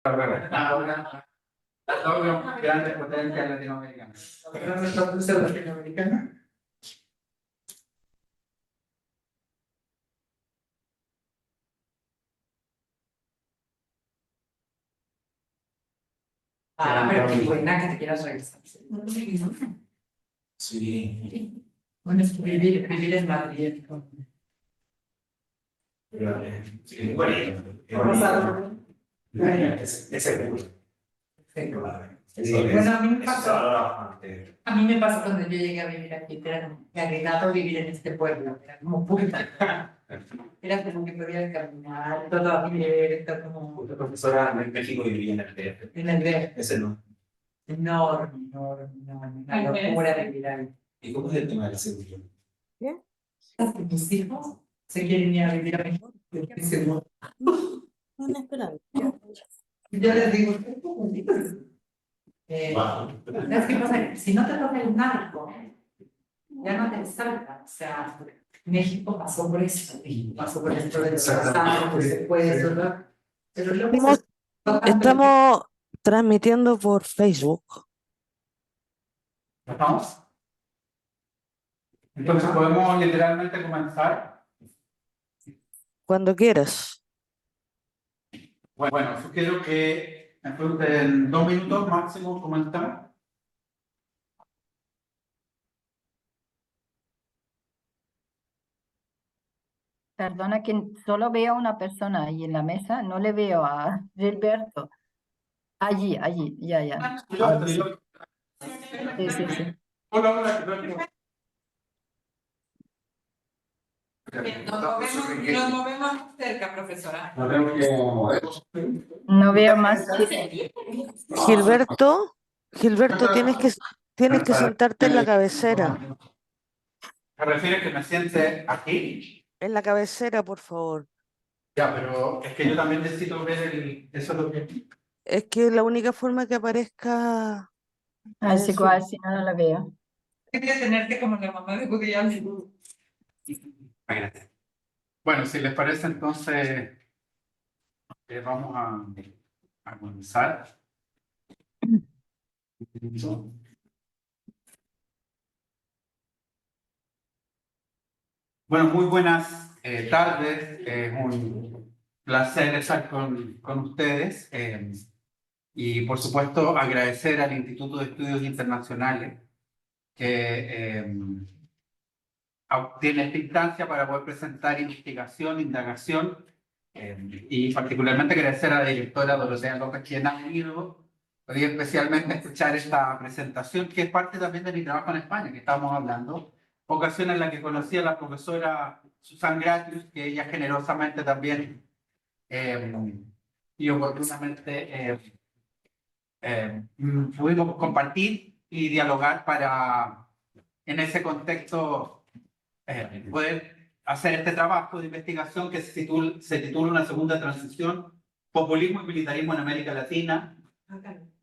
Ahora, dos grandes potencias latinoamericanas. ¿Grandes potencias latinoamericanas? Pero qué buena que te quieras regresar. Sí. Bueno, es que vivir en Madrid. Sí, bueno. Es seguro. Bueno, a mí me pasó cuando yo llegué a vivir aquí, era me agregado vivir en este pueblo, era como puta. Era como que podía caminar, todo abierto, como La profesora en México vivía en el DF. en el de Ese no. enorme, una locura de vivir ahí. ¿Y cómo es el tema de la seguridad? Mis hijos se quieren ir a vivir a México, estoy seguro. No, espera. Yo les digo, es que pasa, si no te toca el narco, ya no te salga. O sea, México pasó por eso, México pasó por esto de los asaltos, secuestros, ¿no? Pero luego Estamos transmitiendo por Facebook. ¿Estamos? Entonces podemos literalmente comenzar. Cuando quieras. Bueno, sugiero que en 2 minutos máximo comenzamos. Perdona que solo veo a una persona ahí en la mesa, no le veo a Gilberto. Allí, ya. Ahora sí. Sí. Hola. nos movemos cerca, profesora. No veo más. Gilberto, tienes que sentarte en la cabecera. ¿Te refieres que me siente aquí? En la cabecera, por favor. Ya, pero es que yo también necesito ver eso es lo que... Es que la única forma que aparezca Así es cual, si no, no la veo. Hay que tenerte como la mamá de Woody Allen. Espérate. Bueno, si les parece, entonces vamos a comenzar. Bueno, muy buenas tardes. Es un placer estar con ustedes. Y por supuesto, agradecer al Instituto de Estudios Internacionales que tiene esta instancia para poder presentar investigación, indagación, y particularmente agradecer a la directora Dorotea López, quien ha venido hoy especialmente a escuchar esta presentación, que es parte también de mi trabajo en España, que estábamos hablando, ocasión en la que conocí a la profesora Susan Gratius, que ella generosamente también y oportunamente pudimos compartir y dialogar para, en ese contexto, poder hacer este trabajo de investigación que se titula Una segunda transición, populismo y militarismo en América Latina,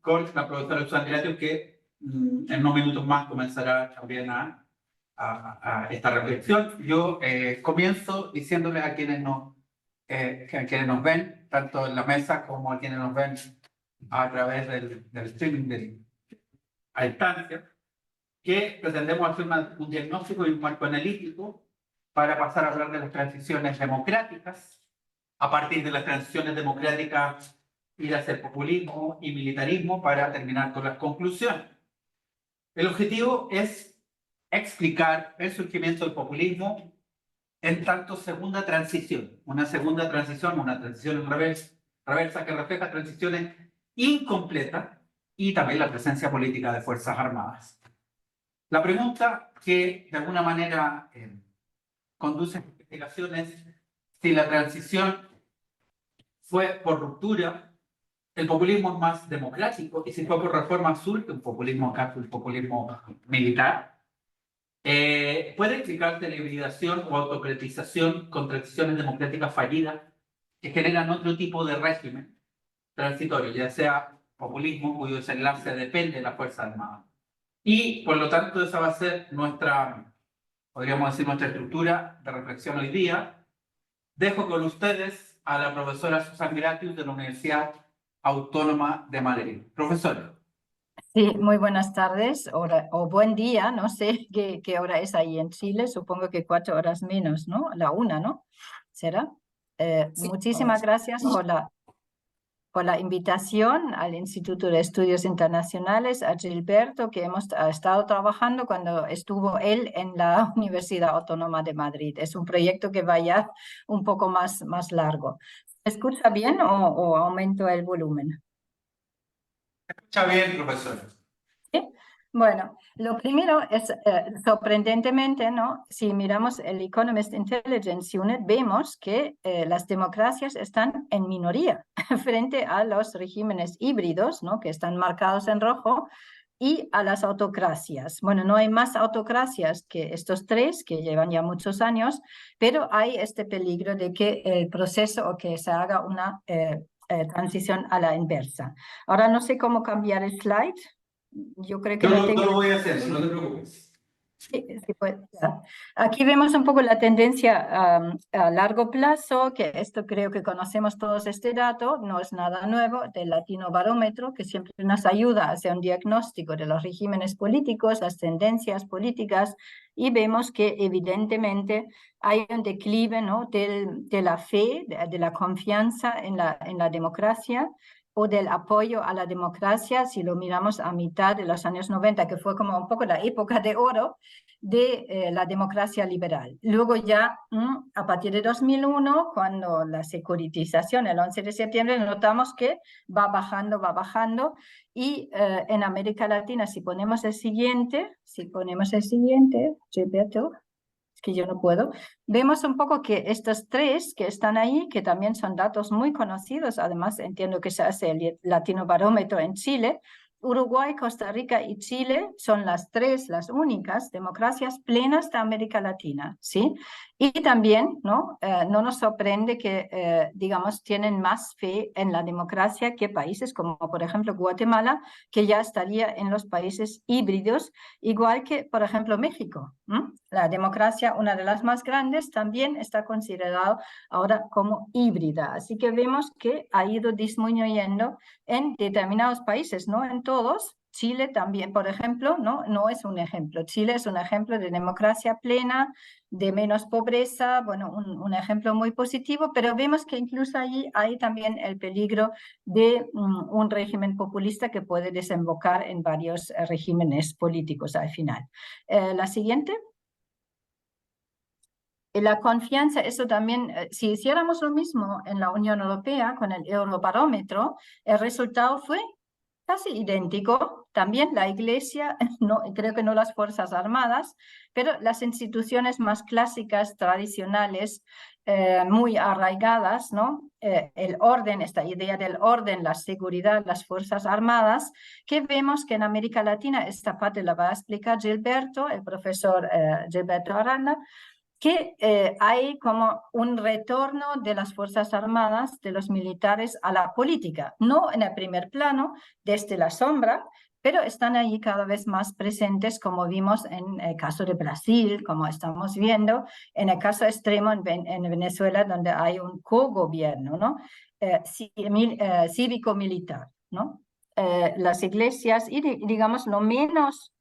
con la profesora Susana Gratius, que en unos minutos más comenzará también a esta reflexión. Yo comienzo diciéndoles a quienes nos ven, tanto en la mesa como a quienes nos ven a través del streaming a distancia, que pretendemos hacer un diagnóstico y un marco analítico para pasar a hablar de las transiciones democráticas, a partir de las transiciones democráticas ir hacia el populismo y militarismo para terminar con las conclusiones. El objetivo es explicar el surgimiento del populismo en tanto segunda transición, una transición reversa que refleja transiciones incompletas y también la presencia política de Fuerzas Armadas. La pregunta que de alguna manera conduce a la investigación es si la transición fue por ruptura, el populismo es más democrático, y si fue por reforma surge un populismo militar. ¿Puede explicarse la hibridación o autocratización con transiciones democráticas fallidas que generan otro tipo de régimen transitorio, ya sea populismo cuyo desenlace depende de la Fuerza Armada? Y por lo tanto esa va a ser podríamos decir, nuestra estructura de reflexión hoy día. Dejo con ustedes a la profesora Susan Gratius de la Universidad Autónoma de Madrid. Profesor. Sí, muy buenas tardes o buen día, no sé qué hora es ahí en Chile, supongo que 4 horas menos, ¿no? La 1, ¿no? ¿Será? Muchísimas gracias por la invitación al Instituto de Estudios Internacionales, a Gilberto, que hemos estado trabajando cuando estuvo él en la Universidad Autónoma de Madrid. Es un proyecto que vaya un poco más largo. ¿Se escucha bien o aumento el volumen? Escucha bien, profesor. ¿Sí? Bueno, lo primero es, sorprendentemente, ¿no? Si miramos el Economist Intelligence Unit, vemos que las democracias están en minoría frente a los regímenes híbridos, ¿no? Que están marcados en rojo, y a las autocracias. Bueno, no hay más autocracias que estos tres, que llevan ya muchos años, pero hay este peligro de que el proceso o que se haga una transición a la inversa. Ahora no sé cómo cambiar el slide. Yo creo que Yo lo tengo. lo voy a hacer, no te preocupes. Sí, sí, pues, ya. Aquí vemos un poco la tendencia a largo plazo, que esto creo que conocemos todos este dato, no es nada nuevo, del Latino Barómetro, que siempre nos ayuda a hacer un diagnóstico de los regímenes políticos, las tendencias políticas, y vemos que evidentemente hay un declive, ¿no? de la fe, de la confianza en la democracia, o del apoyo a la democracia, si lo miramos a mitad de los años 90, que fue como un poco la época de oro de la democracia liberal. Luego ya, a partir de 2001, cuando la securitización, el 11 de septiembre, notamos que va bajando, y en América Latina, si ponemos el siguiente, Gilberto, es que yo no puedo, vemos un poco que estos tres que están ahí, que también son datos muy conocidos, además entiendo que se hace el Latino Barómetro en Chile, Uruguay, Costa Rica y Chile son las únicas democracias plenas de América Latina, ¿sí? Y también, ¿no? No nos sorprende que, digamos, tienen más fe en la democracia que países como, por ejemplo, Guatemala, que ya estaría en los países híbridos, igual que, por ejemplo, México. La democracia, una de las más grandes, también está considerado ahora como híbrida. Así que vemos que ha ido disminuyendo en determinados países, no en todos. Chile también, por ejemplo, no es un ejemplo. Chile es un ejemplo de democracia plena, de menos pobreza, bueno, un ejemplo muy positivo, pero vemos que incluso allí hay también el peligro de un régimen populista que puede desembocar en varios regímenes políticos al final. La siguiente. La confianza, eso también, si hiciéramos lo mismo en la Unión Europea con el Eurobarómetro, el resultado fue casi idéntico. También la Iglesia, no, creo que no las Fuerzas Armadas, pero las instituciones más clásicas, tradicionales, muy arraigadas, ¿no? El orden, esta idea del orden, la seguridad, las Fuerzas Armadas, que vemos que en América Latina, esta parte la va a explicar Gilberto, el profesor Gilberto Aranda, que hay como un retorno de las Fuerzas Armadas, de los militares a la política, no en el primer plano, desde la sombra, pero están ahí cada vez más presentes, como vimos en el caso de Brasil, como estamos viendo, en el caso extremo en Venezuela, donde hay un cogobierno, ¿no? Cívico-militar, ¿no? Las iglesias y digamos lo menos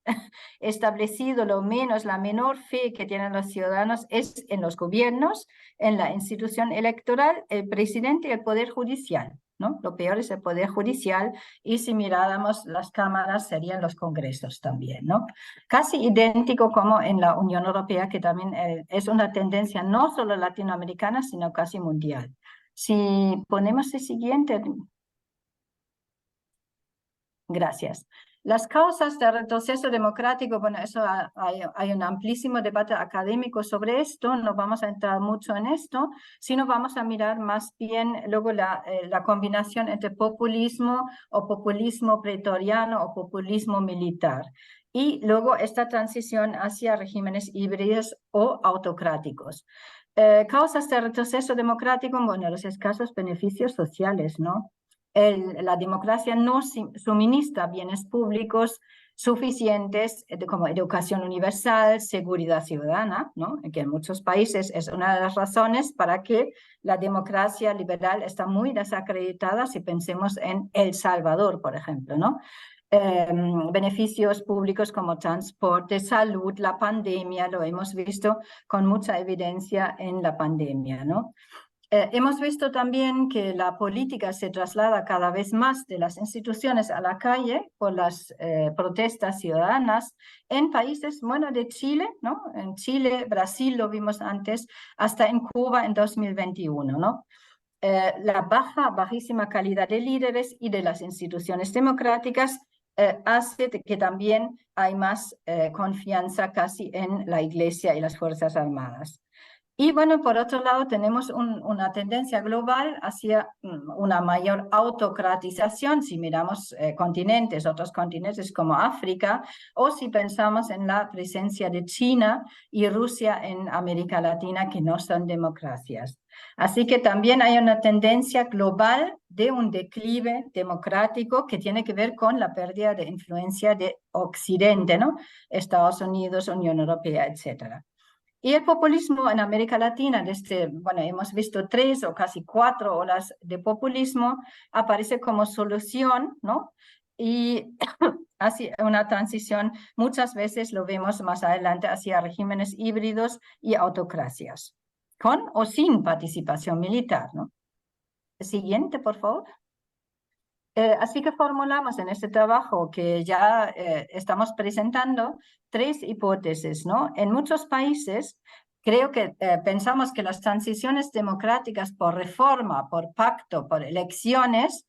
establecido, la menor fe que tienen los ciudadanos es en los gobiernos, en la institución electoral, el presidente y el poder judicial, ¿no? Lo peor es el poder judicial, y si miráramos las cámaras serían los congresos también, ¿no? Casi idéntico como en la Unión Europea, que también es una tendencia no solo latinoamericana, sino casi mundial. Si ponemos el siguiente. Gracias. Las causas del retroceso democrático, bueno, eso hay un amplísimo debate académico sobre esto, no vamos a entrar mucho en esto, sino vamos a mirar más bien luego la combinación entre populismo o populismo pretoriano o populismo militar, y luego esta transición hacia regímenes híbridos o autocráticos. Causas del retroceso democrático, bueno, los escasos beneficios sociales, ¿no? La democracia no suministra bienes públicos, suficientes como educación universal, seguridad ciudadana, ¿no? Que en muchos países es una de las razones para que la democracia liberal está muy desacreditada si pensemos en El Salvador, por ejemplo, ¿no? Beneficios públicos como transporte, salud, la pandemia, lo hemos visto con mucha evidencia en la pandemia, ¿no? Hemos visto también que la política se traslada cada vez más de las instituciones a la calle por las protestas ciudadanas en países, bueno, de Chile, ¿no? En Chile, Brasil lo vimos antes, hasta en Cuba en 2021, ¿no? La bajísima calidad de líderes y de las instituciones democráticas hace que también hay más confianza casi en la Iglesia y las Fuerzas Armadas. Y bueno, por otro lado, tenemos una tendencia global hacia una mayor autocratización, si miramos otros continentes como África, o si pensamos en la presencia de China y Rusia en América Latina, que no son democracias. Así que también hay una tendencia global de un declive democrático que tiene que ver con la pérdida de influencia de Occidente, ¿no? Estados Unidos, Unión Europea, etcétera. Y el populismo en América Latina, bueno, hemos visto 3 o casi 4 olas de populismo, aparece como solución, ¿no? Y así una transición, muchas veces lo vemos más adelante hacia regímenes híbridos y autocracias, con o sin participación militar, ¿no? Siguiente, por favor. Así que formulamos en este trabajo que ya estamos presentando 3 hipótesis, ¿no? En muchos países creo que pensamos que las transiciones democráticas por reforma, por pacto, por elecciones,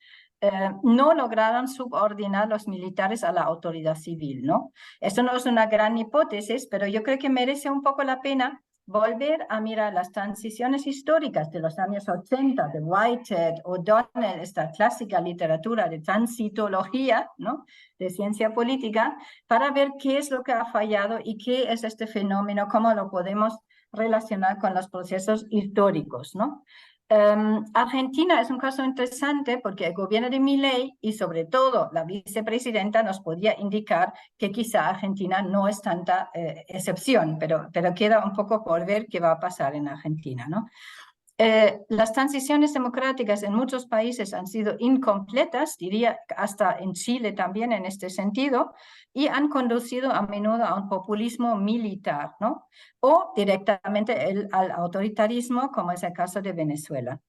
no lograron subordinar los militares a la autoridad civil, ¿no? Esto no es una gran hipótesis, pero yo creo que merece un poco la pena volver a mirar las transiciones históricas de los años 80, de Whitehead, O'Donnell, esta clásica literatura de transitología, ¿no? De ciencia política, para ver qué es lo que ha fallado y qué es este fenómeno, cómo lo podemos relacionar con los procesos históricos, ¿no? Argentina es un caso interesante porque el gobierno de Milei y sobre todo la vicepresidenta nos podía indicar que quizá Argentina no es tanta excepción, pero queda un poco por ver qué va a pasar en Argentina, ¿no? Las transiciones democráticas en muchos países han sido incompletas, diría hasta en Chile también en este sentido, y han conducido a menudo a un populismo militar, ¿no? O directamente al autoritarismo, como es el caso de Venezuela.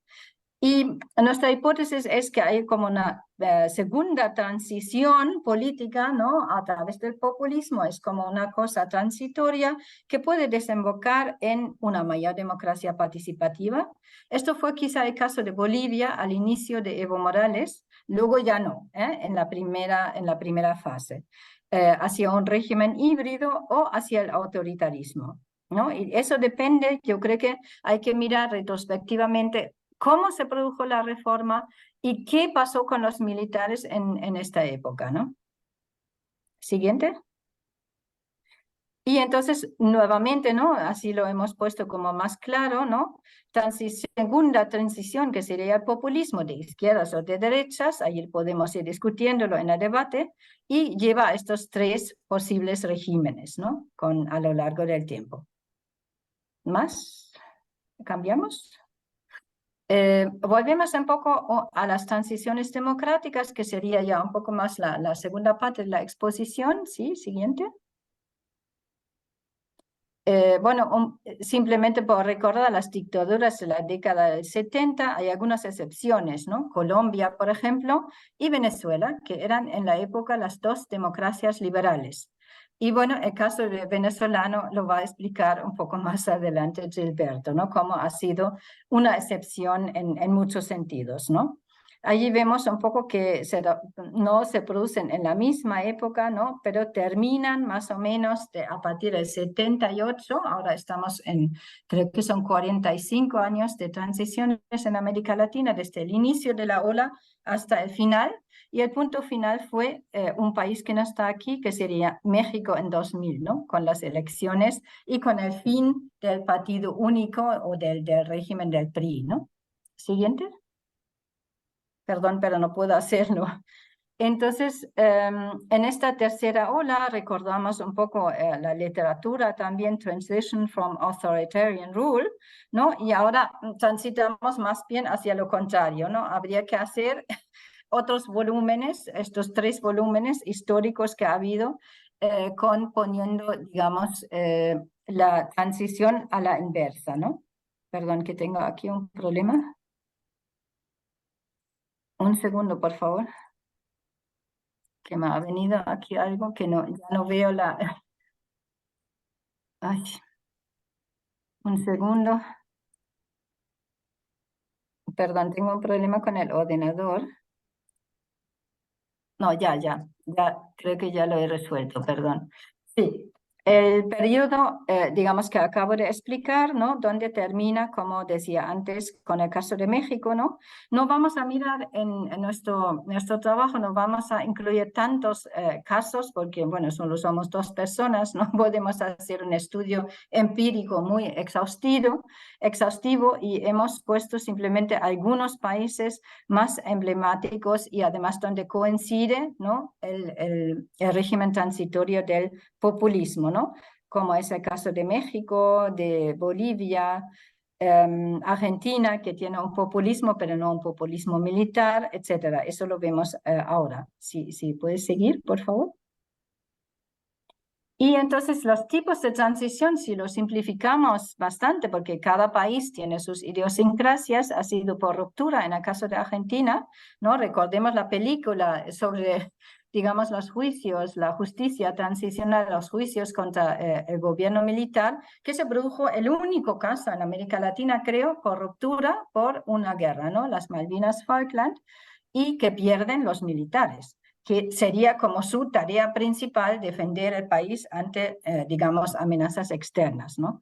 Y nuestra hipótesis es que hay como una segunda transición política, ¿no? A través del populismo, es como una cosa transitoria que puede desembocar en una mayor democracia participativa. Esto fue quizá el caso de Bolivia al inicio de Evo Morales, luego ya no, en la primera fase, hacia un régimen híbrido o hacia el autoritarismo, ¿no? Y eso depende, yo creo que hay que mirar retrospectivamente cómo se produjo la reforma y qué pasó con los militares en esta época, ¿no? Siguiente. Y entonces, nuevamente, ¿no? Así lo hemos puesto como más claro, ¿no? Segunda transición, que sería el populismo de izquierdas o de derechas, ahí podemos ir discutiéndolo en el debate, y lleva a estos 3 posibles regímenes, ¿no? A lo largo del tiempo. ¿Más? ¿Cambiamos? Volvemos un poco a las transiciones democráticas, que sería ya un poco más la segunda parte de la exposición. Sí, siguiente. Bueno, simplemente por recordar las dictaduras de la década del 70, hay algunas excepciones, ¿no? Colombia, por ejemplo, y Venezuela, que eran en la época las 2 democracias liberales. Y bueno, el caso de venezolano lo va a explicar un poco más adelante Gilberto, ¿no? Cómo ha sido una excepción en muchos sentidos, ¿no? Allí vemos un poco que no se producen en la misma época, ¿no? Pero terminan más o menos a partir del 78, ahora estamos creo que son 45 años de transiciones en América Latina, desde el inicio de la ola hasta el final, y el punto final fue un país que no está aquí, que sería México en 2000, ¿no? Con las elecciones y con el fin del partido único o del régimen del PRI, ¿no? Siguiente. Perdón, pero no puedo hacerlo. Entonces, en esta tercera ola recordamos un poco la literatura también, Transition from Authoritarian Rule, ¿no? Y ahora transitamos más bien hacia lo contrario, ¿no? Habría que hacer otros volúmenes, estos 3 volúmenes históricos que ha habido, poniendo, digamos, la transición a la inversa, ¿no? Perdón, que tengo aquí un problema. Un segundo, por favor. Que me ha venido aquí algo que no, ya no veo la... Ay, un segundo. Perdón, tengo un problema con el ordenador. No, ya, creo que ya lo he resuelto, perdón. Sí, el periodo, digamos que acabo de explicar, ¿no? Donde termina, como decía antes, con el caso de México, ¿no? No vamos a mirar en nuestro trabajo, no vamos a incluir tantos casos, porque, bueno, solo somos 2 personas, no podemos hacer un estudio empírico muy exhaustivo, y hemos puesto simplemente algunos países más emblemáticos y además donde coincide, ¿no? el régimen transitorio del populismo, ¿no? Como es el caso de México, de Bolivia, Argentina, que tiene un populismo, pero no un populismo militar, etcétera. Eso lo vemos ahora. Sí, puedes seguir, por favor. Y entonces los tipos de transición, si lo simplificamos bastante, porque cada país tiene sus idiosincrasias, ha sido por ruptura en el caso de Argentina, ¿no? Recordemos la película sobre, digamos, los juicios, la justicia transicional, los juicios contra el gobierno militar, que se produjo el único caso en América Latina, creo, por ruptura por una guerra, ¿no? Las Malvinas Falkland, y que pierden los militares, que sería como su tarea principal defender el país ante, digamos, amenazas externas, ¿no?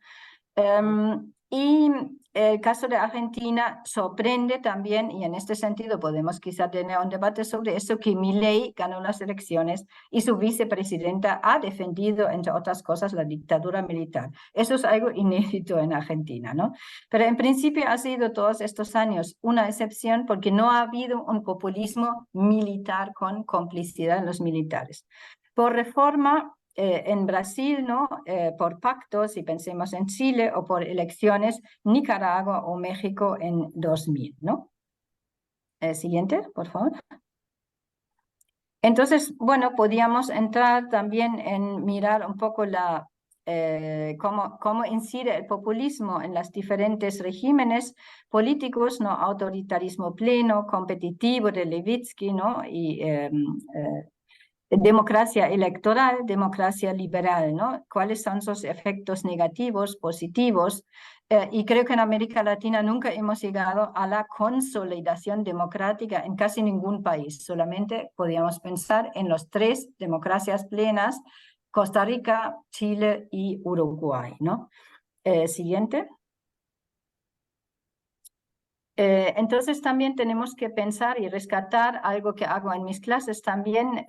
Y el caso de Argentina sorprende también, y en este sentido podemos quizá tener un debate sobre eso, que Milei ganó las elecciones y su vicepresidenta ha defendido, entre otras cosas, la dictadura militar. Eso es algo inédito en Argentina, ¿no? Pero en principio ha sido todos estos años una excepción porque no ha habido un populismo militar con complicidad en los militares. Por reforma, en Brasil, ¿no? Por pactos, si pensemos en Chile, o por elecciones, Nicaragua o México en 2000, ¿no? Siguiente, por favor. Entonces, bueno, podíamos entrar también en mirar un poco cómo incide el populismo en los diferentes regímenes políticos, ¿no? Autoritarismo pleno, competitivo de Levitsky, ¿no? Y democracia electoral, democracia liberal, ¿no? ¿Cuáles son sus efectos negativos, positivos? Y creo que en América Latina nunca hemos llegado a la consolidación democrática en casi ningún país. Solamente podíamos pensar en los 3 democracias plenas, Costa Rica, Chile y Uruguay, ¿no? Siguiente. Entonces también tenemos que pensar y rescatar algo que hago en mis clases también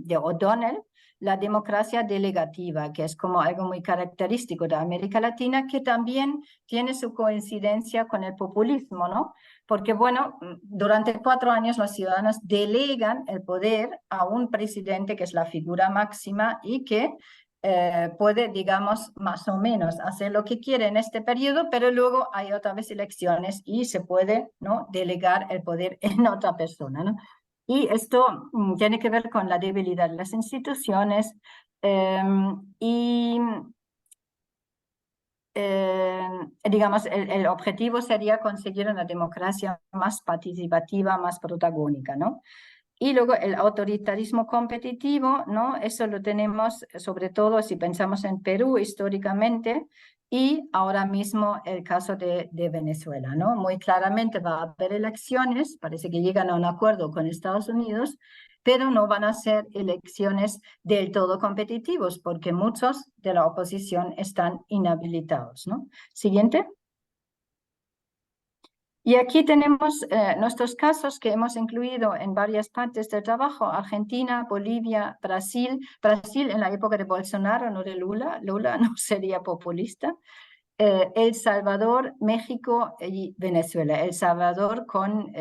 de O'Donnell, la democracia delegativa, que es como algo muy característico de América Latina, que también tiene su coincidencia con el populismo, ¿no? Porque, bueno, durante 4 años los ciudadanos delegan el poder a un presidente que es la figura máxima y que puede, digamos, más o menos hacer lo que quiere en este periodo, pero luego hay otra vez elecciones y se puede, ¿no? delegar el poder en otra persona, ¿no? Y esto tiene que ver con la debilidad de las instituciones y, digamos, el objetivo sería conseguir una democracia más participativa, más protagónica, ¿no? Y luego el autoritarismo competitivo, ¿no? Eso lo tenemos sobre todo si pensamos en Perú históricamente y ahora mismo el caso de Venezuela, ¿no? Muy claramente va a haber elecciones, parece que llegan a un acuerdo con Estados Unidos, pero no van a ser elecciones del todo competitivos porque muchos de la oposición están inhabilitados, ¿no? Siguiente. Y aquí tenemos nuestros casos que hemos incluido en varias partes del trabajo: Argentina, Bolivia, Brasil. Brasil en la época de Bolsonaro, no de Lula. Lula no sería populista. El Salvador, México y Venezuela. El Salvador con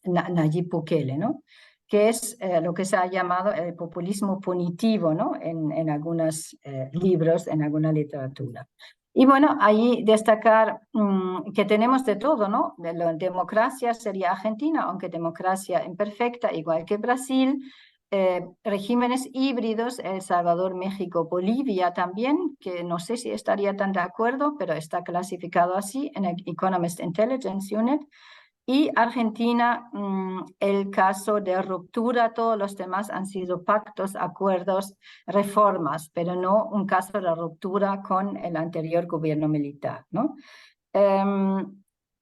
Nayib Bukele, ¿no? que es lo que se ha llamado el populismo punitivo, ¿no? En algunos libros, en alguna literatura. Y bueno, ahí destacar que tenemos de todo, ¿no? De la democracia sería Argentina, aunque democracia imperfecta, igual que Brasil, regímenes híbridos, El Salvador, México, Bolivia también, que no sé si estaría tan de acuerdo, pero está clasificado así en el Economist Intelligence Unit. Y Argentina, el caso de ruptura, todos los demás han sido pactos, acuerdos, reformas, pero no un caso de ruptura con el anterior gobierno militar, ¿no?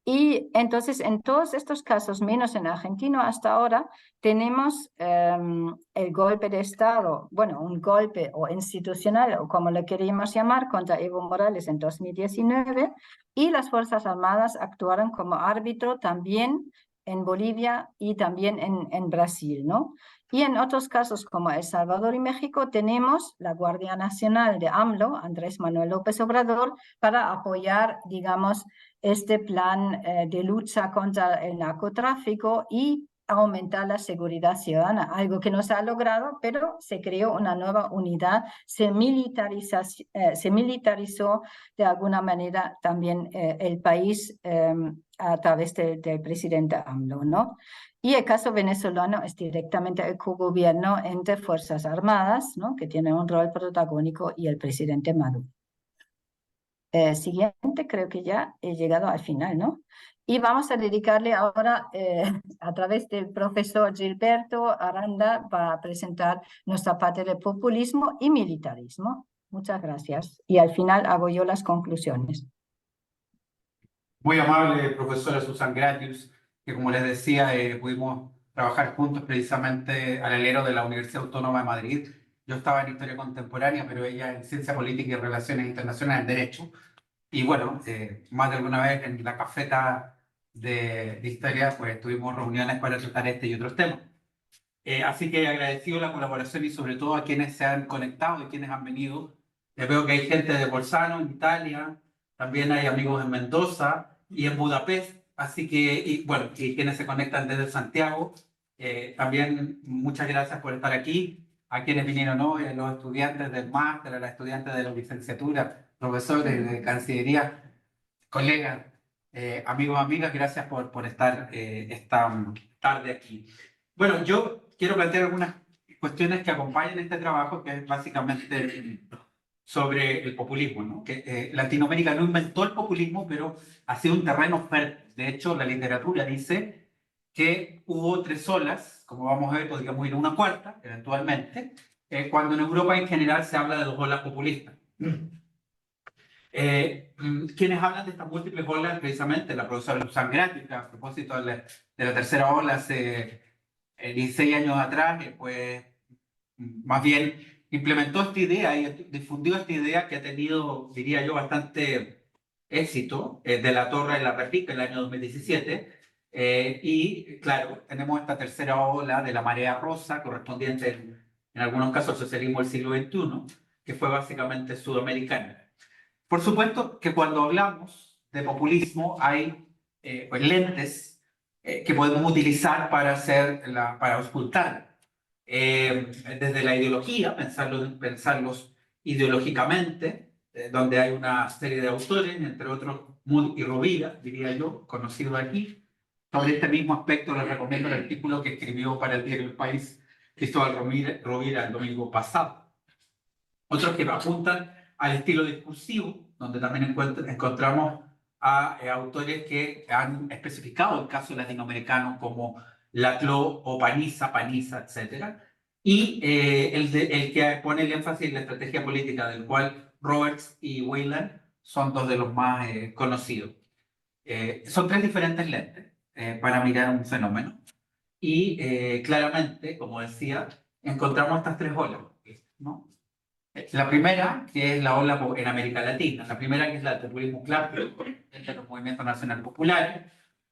Y entonces, en todos estos casos, menos en Argentina hasta ahora, tenemos el golpe de Estado, bueno, un golpe o institucional, o como lo queríamos llamar, contra Evo Morales en 2019, y las Fuerzas Armadas actuaron como árbitro también en Bolivia y también en Brasil, ¿no? Y en otros casos como El Salvador y México tenemos la Guardia Nacional de AMLO, Andrés Manuel López Obrador, para apoyar, digamos, este plan de lucha contra el narcotráfico y aumentar la seguridad ciudadana, algo que no se ha logrado, pero se creó una nueva unidad, se militarizó de alguna manera también el país a través del presidente AMLO, ¿no? Y el caso venezolano es directamente el cogobierno entre Fuerzas Armadas, ¿no? Que tiene un rol protagónico, y el presidente Maduro. Siguiente, creo que ya he llegado al final, ¿no? Y vamos a dedicarle ahora, a través del profesor Gilberto Aranda, para presentar nuestra parte de populismo y militarismo. Muchas gracias. Y al final hago yo las conclusiones. Muy amable profesora Susan Gratius, que como les decía, pudimos trabajar juntos precisamente al alero de la Universidad Autónoma de Madrid. Yo estaba en Historia Contemporánea, pero ella en Ciencia Política y Relaciones Internacionales en Derecho. Y bueno, más de alguna vez en la cafeta de Historia, pues tuvimos reuniones para tratar este y otros temas. Así que agradecido la colaboración y sobre todo a quienes se han conectado y quienes han venido. Veo que hay gente de Bolzano, en Italia, también hay amigos en Mendoza y en Budapest, así que, y bueno, y quienes se conectan desde Santiago. También muchas gracias por estar aquí. A quienes vinieron hoy, a los estudiantes del máster, a las estudiantes de la licenciatura, profesores de Cancillería, colegas, amigos, amigas, gracias por estar esta tarde aquí. Bueno, yo quiero plantear algunas cuestiones que acompañan este trabajo, que es básicamente sobre el populismo, ¿no? Que Latinoamérica no inventó el populismo, pero ha sido un terreno fértil. De hecho, la literatura dice que hubo 3 olas, como vamos a ver, podríamos ir a una cuarta, eventualmente, cuando en Europa en general se habla de 2 olas populistas. Quienes hablan de estas múltiples olas, precisamente la profesora Susan Gratius, a propósito de la tercera ola hace 16 años atrás, pues más bien implementó esta idea y difundió esta idea que ha tenido, diría yo, bastante éxito de la Torre de la Réplica en el año 2017. Y claro, tenemos esta tercera ola de la marea rosa, correspondiente en algunos casos al socialismo del siglo XXI, que fue básicamente sudamericana. Por supuesto que cuando hablamos de populismo hay pues, lentes que podemos utilizar para ocultar. Desde la ideología, pensarlos ideológicamente, donde hay una serie de autores, entre otros Mood y Rovira, diría yo, conocido aquí. Sobre este mismo aspecto les recomiendo el artículo que escribió para el diario El País Cristóbal Rovira el domingo pasado. Otros que apuntan al estilo discursivo, donde también encontramos a autores que han especificado el caso latinoamericano como Laclau o Paniza, etc. Y el que pone el énfasis en la estrategia política, del cual Roberts y Weyland son 2 de los más conocidos. Son 3 diferentes lentes para mirar un fenómeno. Y claramente, como decía, encontramos estas 3 olas, ¿no? La primera, que es la ola en América Latina, la primera que es la del populismo clásico, entre los movimientos nacionales populares,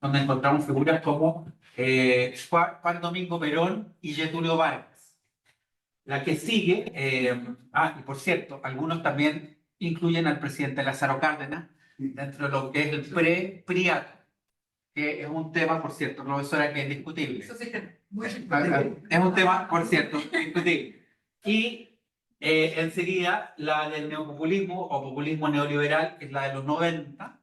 donde encontramos figuras como Juan Domingo Perón y Getúlio Vargas. La que sigue, y por cierto, algunos también incluyen al presidente Lázaro Cárdenas dentro de lo que es el pre-priato. que es un tema, por cierto, profesora, que es discutible. Eso sí que muy Es un tema, por cierto, discutible. Y enseguida la del neopopulismo o populismo neoliberal, que es la de los 90,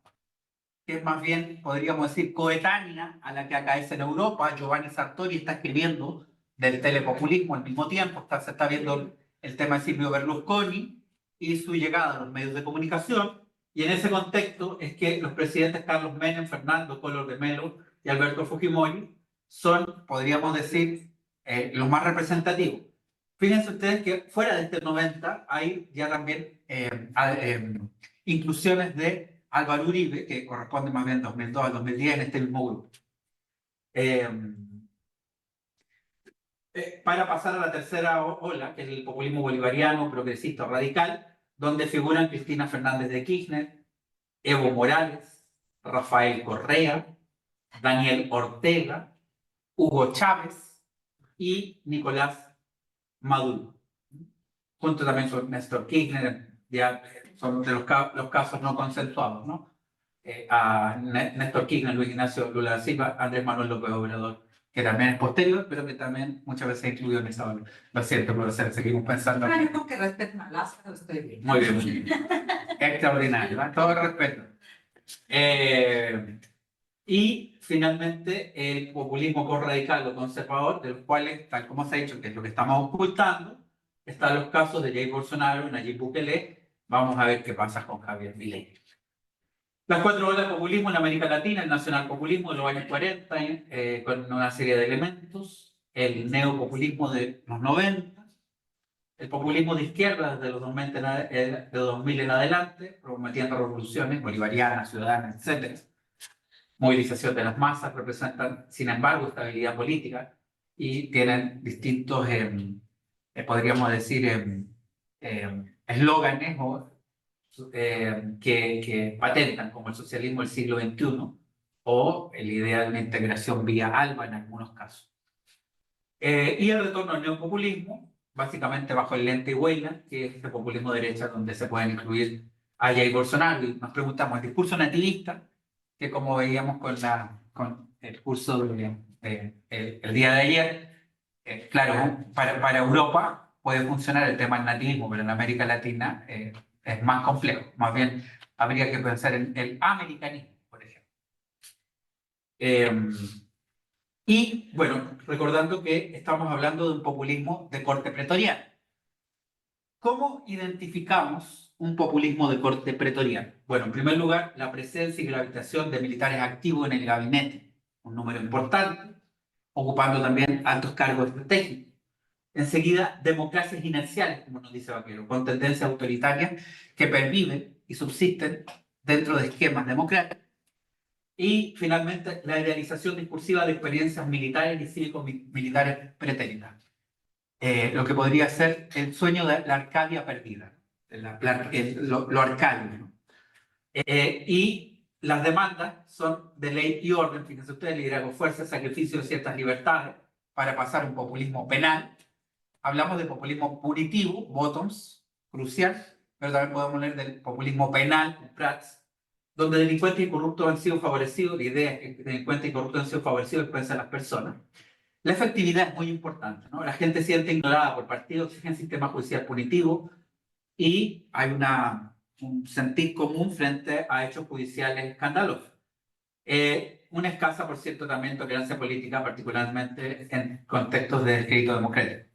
que es más bien, podríamos decir, coetánea a la que acaece en Europa. Giovanni Sartori está escribiendo del telepopulismo al mismo tiempo, se está viendo el tema de Silvio Berlusconi y su llegada a los medios de comunicación. Y en ese contexto es que los presidentes Carlos Menem, Fernando Collor de Mello y Alberto Fujimori son, podríamos decir, los más representativos. Fíjense ustedes que fuera de este 90 hay ya también inclusiones de Álvaro Uribe, que corresponde más bien 2002 al 2010 en este mismo grupo. Para pasar a la tercera ola, que es el populismo bolivariano, progresista o radical, donde figuran Cristina Fernández de Kirchner, Evo Morales, Rafael Correa, Daniel Ortega, Hugo Chávez y Nicolás Maduro. Junto también con Néstor Kirchner, ya son de los casos no consensuados, ¿no? A Néstor Kirchner, Luis Ignacio Lula da Silva, Andrés Manuel López Obrador, que también es posterior, pero que también muchas veces incluido en esa ola. Lo siento, profesor, seguimos pensando. Pero yo creo que respetan a Lázaro, estoy bien. Muy bien, muy bien. Extraordinario, ¿verdad? Todo el respeto. Y finalmente el populismo corradical o conservador, de los cuales, tal como se ha dicho, que es lo que estamos ocultando, están los casos de Jair Bolsonaro, Nayib Bukele. Vamos a ver qué pasa con Javier Milei. Las cuatro olas de populismo en América Latina, el nacionalpopulismo de los años 40, con una serie de elementos, el neopopulismo de los 90, el populismo de izquierda desde los 2000 en adelante, prometiendo revoluciones bolivarianas, ciudadanas, etc. Movilización de las masas, representan, sin embargo, estabilidad política y tienen distintos, podríamos decir, eslóganes que patentan, como el socialismo del siglo XXI o la idea de una integración vía ALBA en algunos casos. Y el retorno al neopopulismo, básicamente bajo el lente Huela, que es este populismo de derecha donde se pueden incluir a Jair Bolsonaro. Y nos preguntamos, el discurso nativista, que como veíamos con el curso el día de ayer, claro, para Europa puede funcionar el tema del nativismo, pero en América Latina es más complejo. Más bien habría que pensar en el americanismo, por ejemplo. Y bueno, recordando que estamos hablando de un populismo de corte pretoriano. ¿Cómo identificamos un populismo de corte pretoriano? Bueno, en primer lugar, la presencia y gravitación de militares activos en el gabinete, un número importante, ocupando también altos cargos estratégicos. Enseguida, democracias inerciales, como nos dice Vaquero, con tendencias autoritarias que perviven y subsisten dentro de esquemas democráticos. Y finalmente, la idealización discursiva de experiencias militares y cívico-militares pretéritas. Lo que podría ser el sueño de la Arcadia perdida, lo arcadio, ¿no? Y las demandas son de ley y orden, fíjense ustedes, liderazgo, fuerza, sacrificio de ciertas libertades para pasar un populismo penal. Hablamos de populismo punitivo, bottoms, crucial, pero también podemos leer del populismo penal, Prats, donde delincuentes y corruptos han sido favorecidos. La idea es que delincuentes y corruptos han sido favorecidos y pensan las personas. La efectividad es muy importante, ¿no? La gente se siente ignorada por partidos, exigen sistema judicial punitivo y hay un sentir común frente a hechos judiciales escandalosos. Una escasa, por cierto, también tolerancia política, particularmente en contextos de descrédito democrático.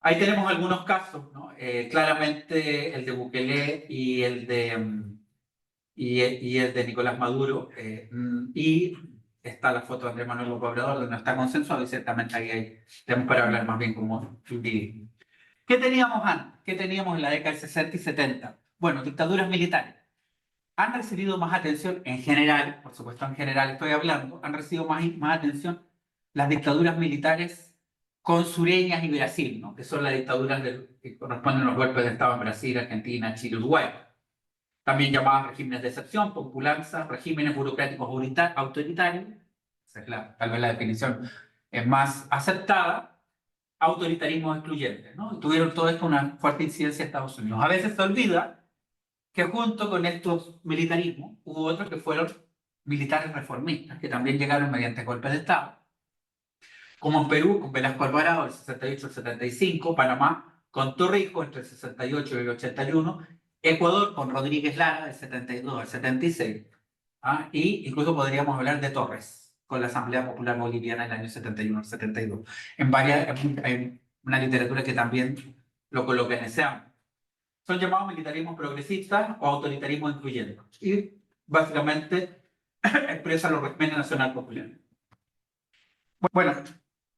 Ahí tenemos algunos casos, ¿no? Claramente el de Bukele y el de Nicolás Maduro, y está la foto de Andrés Manuel López Obrador, donde no está consensuado, y ciertamente ahí tenemos para hablar más bien como individuo. ¿Qué teníamos antes? ¿Qué teníamos en la década del 60 y 70? Bueno, dictaduras militares. Han recibido más atención en general, por supuesto en general estoy hablando, han recibido más atención las dictaduras militares con Sureñas y Brasil, ¿no? Que son las dictaduras que corresponden a los golpes de Estado en Brasil, Argentina, Chile, Uruguay. También llamadas regímenes de excepción, populanza, regímenes burocráticos autoritarios, esa es tal vez la definición más aceptada, autoritarismo excluyente, ¿no? Y tuvieron todo esto una fuerte incidencia en Estados Unidos. A veces se olvida que junto con estos militarismos hubo otros que fueron militares reformistas que también llegaron mediante golpes de Estado, como en Perú con Velasco Alvarado del 68 al 75, Panamá con Torrijos entre el 68 y el 81, Ecuador con Rodríguez Lara del 72 al 76, y incluso podríamos hablar de Torres con la Asamblea Popular Boliviana en el año 71 al 72. Hay una literatura que también lo coloca en ese ámbito. Son llamados militarismo progresista o autoritarismo incluyente. Y básicamente expresan los regímenes nacional populares. Bueno,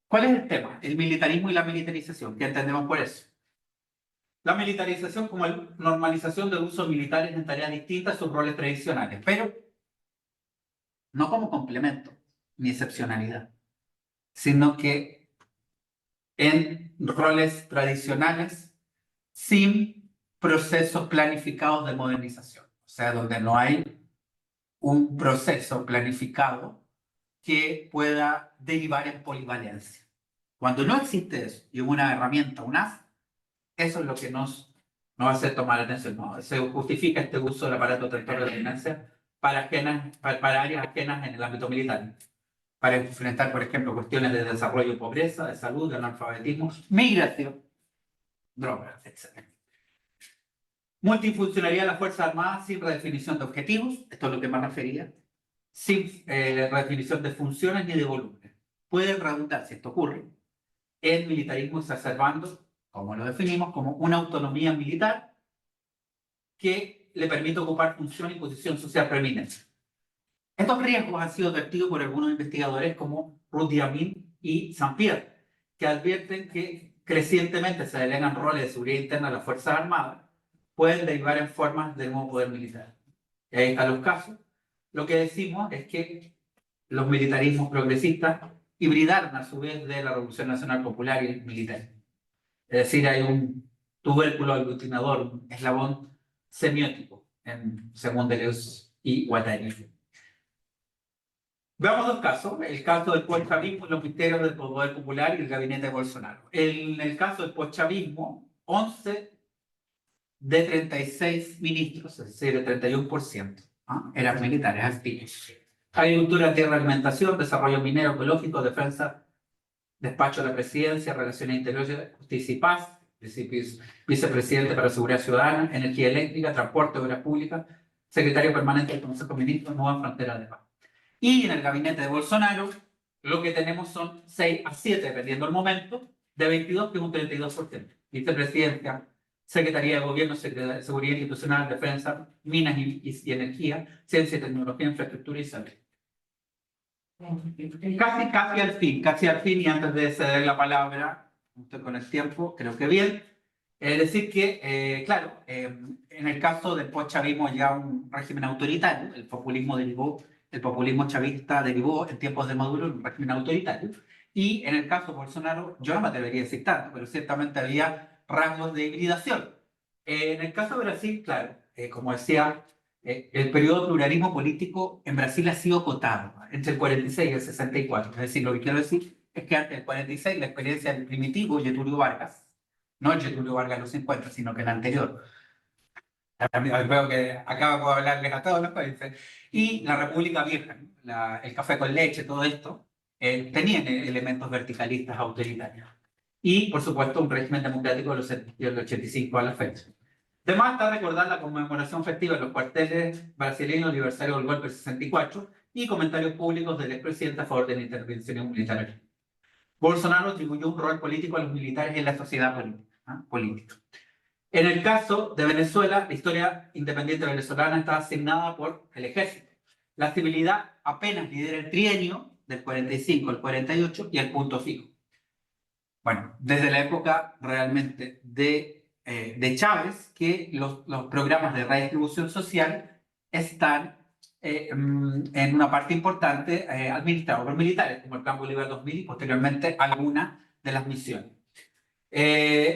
¿cuál es el tema? El militarismo y la militarización. ¿Qué entendemos por eso? La militarización como la normalización del uso militares en tareas distintas a sus roles tradicionales, pero no como complemento ni excepcionalidad, sino que en roles tradicionales sin procesos planificados de modernización. O sea, donde no hay un proceso planificado que pueda derivar en polivalencia. Cuando no existe eso y una herramienta, un as, eso es lo que nos hace tomar atención. ¿No? Se justifica este uso del aparato territorial de vigilancia para áreas ajenas en el ámbito militar, para enfrentar, por ejemplo, cuestiones de desarrollo, pobreza, de salud, de analfabetismo, migración, drogas, etc. Multifuncionalidad de las Fuerzas Armadas sin redefinición de objetivos, esto es lo que más refería, sin redefinición de funciones ni de volumen. Puede redundar, si esto ocurre, el militarismo exacerbando, como lo definimos, como una autonomía militar que le permite ocupar función y posición social preeminente. Estos riesgos han sido advertidos por algunos investigadores como Ruth Diamine y Saint-Pierre, que advierten que crecientemente se delegan roles de seguridad interna a las Fuerzas Armadas, pueden derivar en formas de nuevo poder militar. Y ahí están los casos. Lo que decimos es que los militarismos progresistas hibridaron a su vez de la Revolución Nacional Popular y el militar. Es decir, hay un tubérculo aglutinador, un eslabón semiótico, según Deleuze y Guattari. Veamos dos casos, el caso del postchavismo y los misterios del poder popular y el gabinete de Bolsonaro. En el caso del postchavismo, 11 de 36 ministros, es decir, el 31%, eran militares activos. Agricultura, tierra, alimentación, desarrollo minero, ecológico, defensa, despacho de la presidencia, relaciones interiores, justicia y paz, vicepresidente para seguridad ciudadana, energía eléctrica, transporte, obras públicas, secretario permanente del Consejo de Ministros, nueva frontera de paz. Y en el gabinete de Bolsonaro, lo que tenemos son 6 a 7, dependiendo del momento, de 22, que es un 32%. Vicepresidencia, Secretaría de Gobierno, Secretaría de Seguridad Institucional, Defensa, Minas y Energía, Ciencia y Tecnología, Infraestructura y Salud. Casi al fin, y antes de ceder la palabra, estoy con el tiempo, creo que bien, decir que, claro, en el caso del postchavismo ya un régimen autoritario, el populismo chavista derivó en tiempos de Maduro en un régimen autoritario, y en el caso de Bolsonaro, yo no me atrevería a decir tanto, pero ciertamente había rasgos de hibridación. En el caso de Brasil, claro, como decía, el periodo de pluralismo político en Brasil ha sido acotado entre el 46 y el 64. Es decir, lo que quiero decir es que antes del 46 la experiencia del primitivo Getúlio Vargas, no el Getúlio Vargas de los 50, sino que el anterior. Veo que acá puedo hablarles a todos los países. Y la República Vieja, el café con leche, todo esto, tenían elementos verticalistas autoritarios. Y, por supuesto, un régimen democrático del 85 a la fecha. Además, está recordar la conmemoración festiva de los cuarteles brasileños aniversario del golpe del 64 y comentarios públicos del expresidente a favor de la intervención militar. Bolsonaro atribuyó un rol político a los militares en la sociedad política. En el caso de Venezuela, la historia independiente venezolana está asignada por el ejército. La civilidad apenas lidera el trienio del 45 al 48 y el punto fijo. Bueno, desde la época realmente de Chávez, que los programas de redistribución social están en una parte importante administrados por militares, como el Plan Bolívar 2000 y posteriormente algunas de las misiones.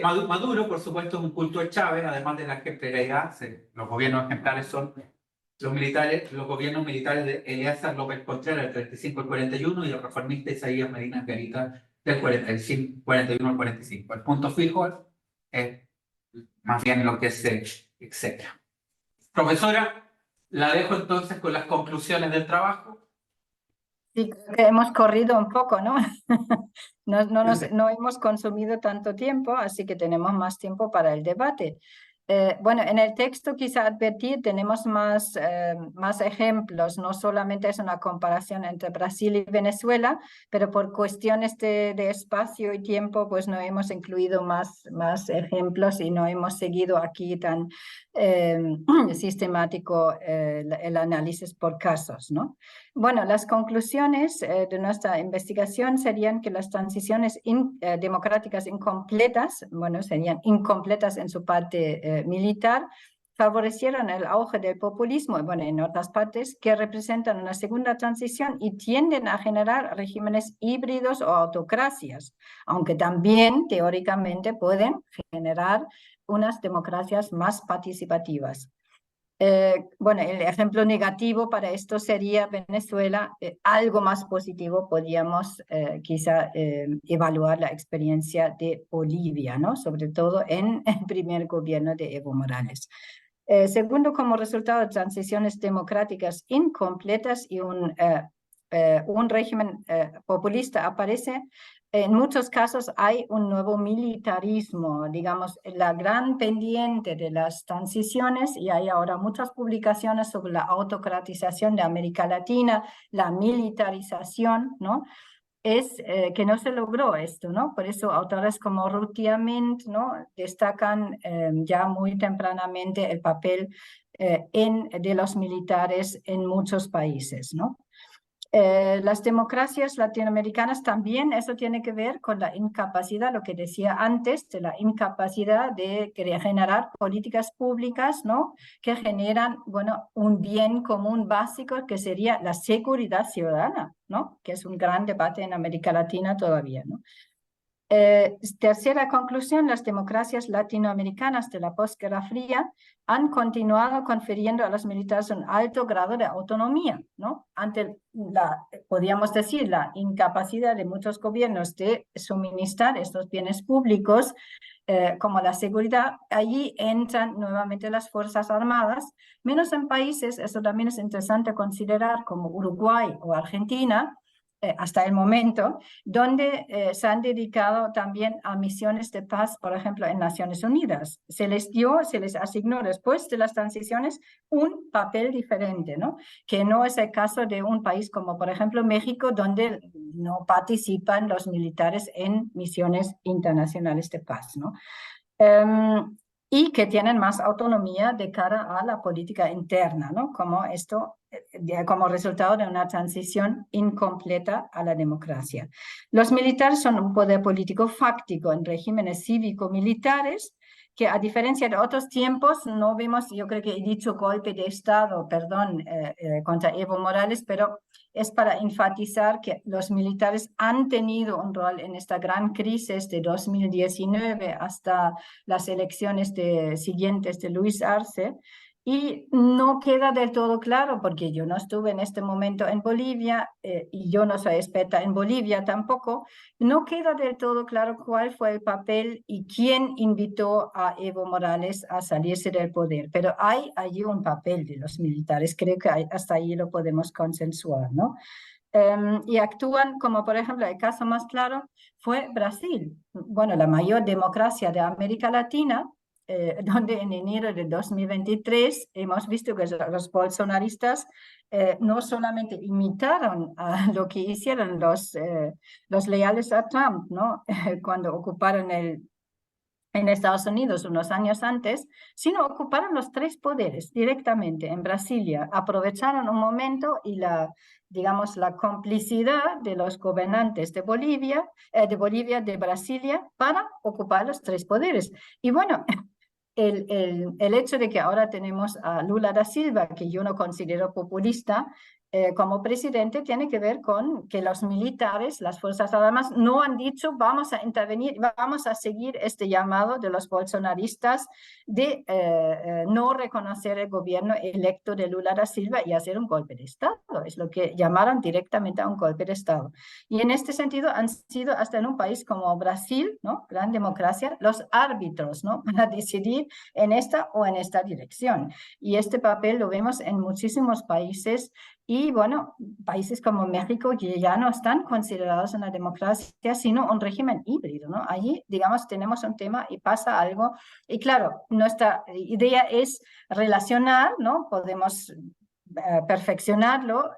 Maduro, por supuesto, es un culto de Chávez, además de la ejemplaridad. Los gobiernos ejemplares son los gobiernos militares de Eleazar López Contreras del 35 al 41 y el reformista Isaías Medina Garita del 41 al 45. El punto fijo es más bien lo que se etcétera. Profesora, La dejo entonces con las conclusiones del trabajo. Sí, creo que hemos corrido un poco, ¿no? No hemos consumido tanto tiempo, así que tenemos más tiempo para el debate. Bueno, en el texto quizá advertir, tenemos más ejemplos, no solamente es una comparación entre Brasil y Venezuela, pero por cuestiones de espacio y tiempo, pues no hemos incluido más ejemplos y no hemos seguido aquí tan sistemático el análisis por casos, ¿no? Bueno, las conclusiones de nuestra investigación serían que las transiciones democráticas incompletas, bueno, serían incompletas en su parte militar, favorecieron el auge del populismo, bueno, en otras partes, que representan una segunda transición y tienden a generar regímenes híbridos o autocracias, aunque también teóricamente pueden generar unas democracias más participativas. Bueno, el ejemplo negativo para esto sería Venezuela. Algo más positivo podríamos quizá evaluar la experiencia de Bolivia, ¿no? Sobre todo en el primer gobierno de Evo Morales. Segundo, como resultado de transiciones democráticas incompletas y un régimen populista aparece, en muchos casos hay un nuevo militarismo, digamos, la gran pendiente de las transiciones, y hay ahora muchas publicaciones sobre la autocratización de América Latina, la militarización, ¿no? Es que no se logró esto, ¿no? Por eso autores como Rutia Mint, ¿no? Destacan ya muy tempranamente el papel de los militares en muchos países, ¿no? Las democracias latinoamericanas también, eso tiene que ver con la incapacidad, lo que decía antes, de la incapacidad de generar políticas públicas, ¿no? Que generan, bueno, un bien común básico que sería la seguridad ciudadana, ¿no? Que es un gran debate en América Latina todavía, ¿no? Tercera conclusión, las democracias latinoamericanas de la posguerra fría han continuado confiriendo a los militares un alto grado de autonomía, ¿no? Ante podríamos decir, la incapacidad de muchos gobiernos de suministrar estos bienes públicos, como la seguridad, allí entran nuevamente las Fuerzas Armadas, menos en países, eso también es interesante considerar, como Uruguay o Argentina, hasta el momento, donde se han dedicado también a misiones de paz, por ejemplo, en Naciones Unidas. Se les asignó después de las transiciones un papel diferente, ¿no? Que no es el caso de un país como, por ejemplo, México, donde no participan los militares en misiones internacionales de paz, ¿no? Y que tienen más autonomía de cara a la política interna, ¿no? Como resultado de una transición incompleta a la democracia. Los militares son un poder político fáctico en regímenes cívico-militares que, a diferencia de otros tiempos, no vemos, yo creo que he dicho golpe de Estado, perdón, contra Evo Morales, pero es para enfatizar que los militares han tenido un rol en esta gran crisis de 2019 hasta las elecciones siguientes de Luis Arce, y no queda del todo claro, porque yo no estuve en este momento en Bolivia y yo no soy experta en Bolivia tampoco, no queda del todo claro cuál fue el papel y quién invitó a Evo Morales a salirse del poder, pero hay allí un papel de los militares, creo que hasta ahí lo podemos consensuar, ¿no? Y actúan, como por ejemplo el caso más claro fue Brasil, bueno, la mayor democracia de América Latina, donde en enero de 2023 hemos visto que los bolsonaristas no solamente imitaron a lo que hicieron los leales a Trump, ¿no? Cuando ocuparon en Estados Unidos unos años antes, sino ocuparon los tres poderes directamente en Brasilia, aprovecharon un momento y digamos, la complicidad de los gobernantes de Bolivia, de Brasilia, para ocupar los tres poderes. Y bueno, el hecho de que ahora tenemos a Lula da Silva, que yo no considero populista, como presidente tiene que ver con que los militares, las Fuerzas Armadas, no han dicho vamos a intervenir, vamos a seguir este llamado de los bolsonaristas de no reconocer el gobierno electo de Lula da Silva y hacer un golpe de Estado. Es lo que llamaron directamente a un golpe de Estado. Y en este sentido han sido hasta en un país como Brasil, ¿no? Gran democracia, los árbitros, ¿no? Para decidir en esta o en esta dirección. Y este papel lo vemos en muchísimos países y bueno, países como México que ya no están considerados una democracia, sino un régimen híbrido, ¿no? Allí, digamos, tenemos un tema y pasa algo. Y claro, nuestra idea es relacionar, ¿no? Podemos perfeccionarlo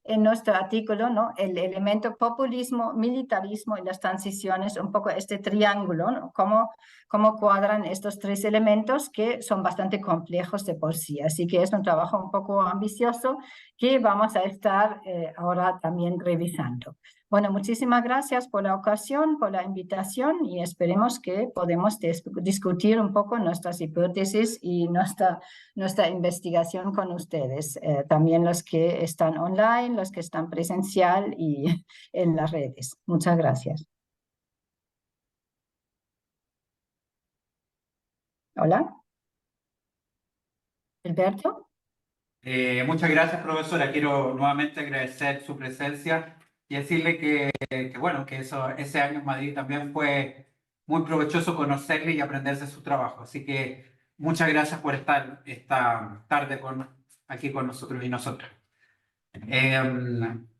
en nuestro artículo, ¿no? El elemento populismo, militarismo y las transiciones, un poco este triángulo, ¿no? Cómo cuadran estos tres elementos que son bastante complejos de por sí. Así que es un trabajo un poco ambicioso que vamos a estar ahora también revisando. Bueno, muchísimas gracias por la ocasión, por la invitación y esperemos que podamos discutir un poco nuestras hipótesis y nuestra investigación con ustedes, también los que están online, los que están presencial y en las redes. Muchas gracias. Hola. Alberto. Muchas gracias, profesora. Quiero nuevamente agradecer su presencia y decirle bueno, que ese año en Madrid también fue muy provechoso conocerle y aprenderse su trabajo. Así que muchas gracias por estar esta tarde aquí con nosotros y nosotras.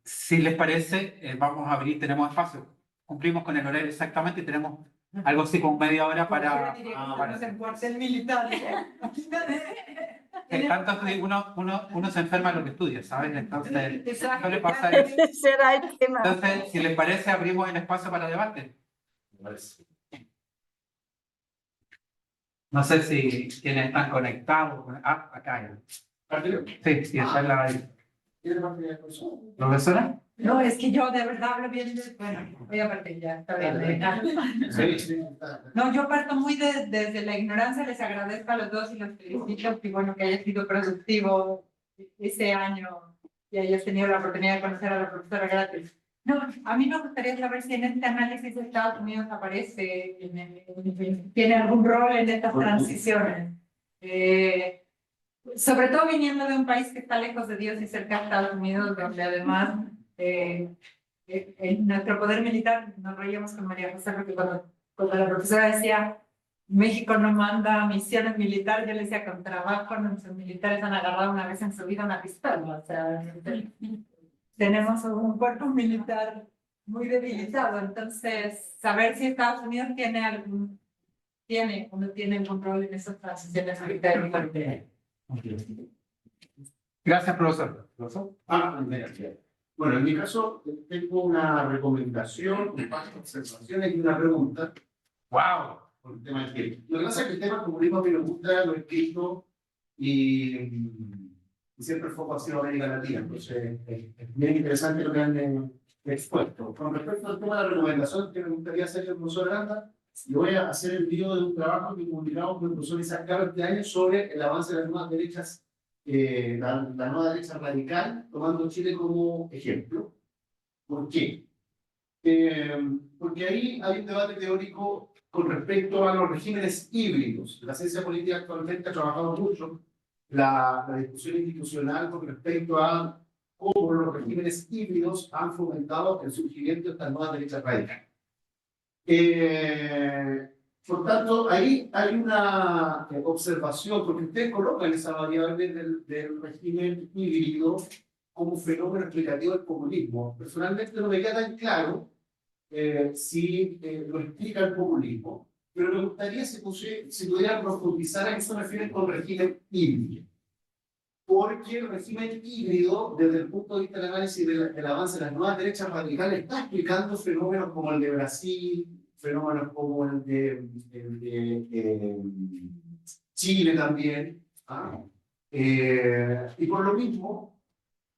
Si les parece, vamos a abrir, tenemos espacio. Cumplimos con el horario exactamente y tenemos algo así como media hora para... el cuartel militar. Tanto uno se enferma de lo que estudia, ¿sabes? Entonces, Exacto. suele pasar eso. Será el tema. Entonces, si les parece, abrimos el espacio para debate. No sé si quienes están conectados. Ah, acá. Sí, sí, esa es la... ¿Profesora? No, es que yo de verdad hablo bien bueno, voy a partir ya, está bien. Sí. No, yo parto muy desde la ignorancia, les agradezco a los dos y los felicito, y bueno, que haya sido productivo ese año y hayas tenido la oportunidad de conocer a la profesora gratis. No, a mí me gustaría saber si en este análisis de Estados Unidos aparece, tiene algún rol en estas transiciones. Sobre todo viniendo de un país que está lejos de Dios y cerca de Estados Unidos, donde además en nuestro poder militar, nos reíamos con María José, porque cuando la profesora decía México no manda misiones militares, yo le decía con trabajo, nuestros militares han agarrado una vez en su vida una pistola, o sea, tenemos un cuerpo militar muy debilitado, entonces saber si Estados Unidos tiene algún rol en esas transiciones militares. Gracias, profesor. Bueno, en mi caso tengo una recomendación, un par de observaciones y una pregunta. ¡Wow! Por el tema del tiempo. Lo que pasa es que el tema del comunismo me gusta, lo he escrito y siempre el foco ha sido América Latina. Entonces es bien interesante lo que han expuesto. Con respecto al tema de la recomendación que me gustaría hacer el profesor Aranda, yo voy a hacer el video de un trabajo que publicamos con el profesor Isaac Caro este año sobre el avance de las nuevas derechas, la nueva derecha radical, tomando Chile como ejemplo. ¿Por qué? Porque ahí hay un debate teórico con respecto a los regímenes híbridos. La ciencia política actualmente ha trabajado mucho la discusión institucional con respecto a cómo los regímenes híbridos han fomentado el surgimiento de estas nuevas derechas radicales. Por tanto, ahí hay una observación, porque ustedes colocan esa variable del régimen híbrido como fenómeno explicativo del populismo. Personalmente no me queda tan claro si lo explica el populismo, pero me gustaría si pudiera profundizar a qué se refiere con régimen híbrido. Porque el régimen híbrido, desde el punto de vista del análisis del avance de las nuevas derechas radicales, está explicando fenómenos como el de Brasil, fenómenos como el de Chile también. Y por lo mismo,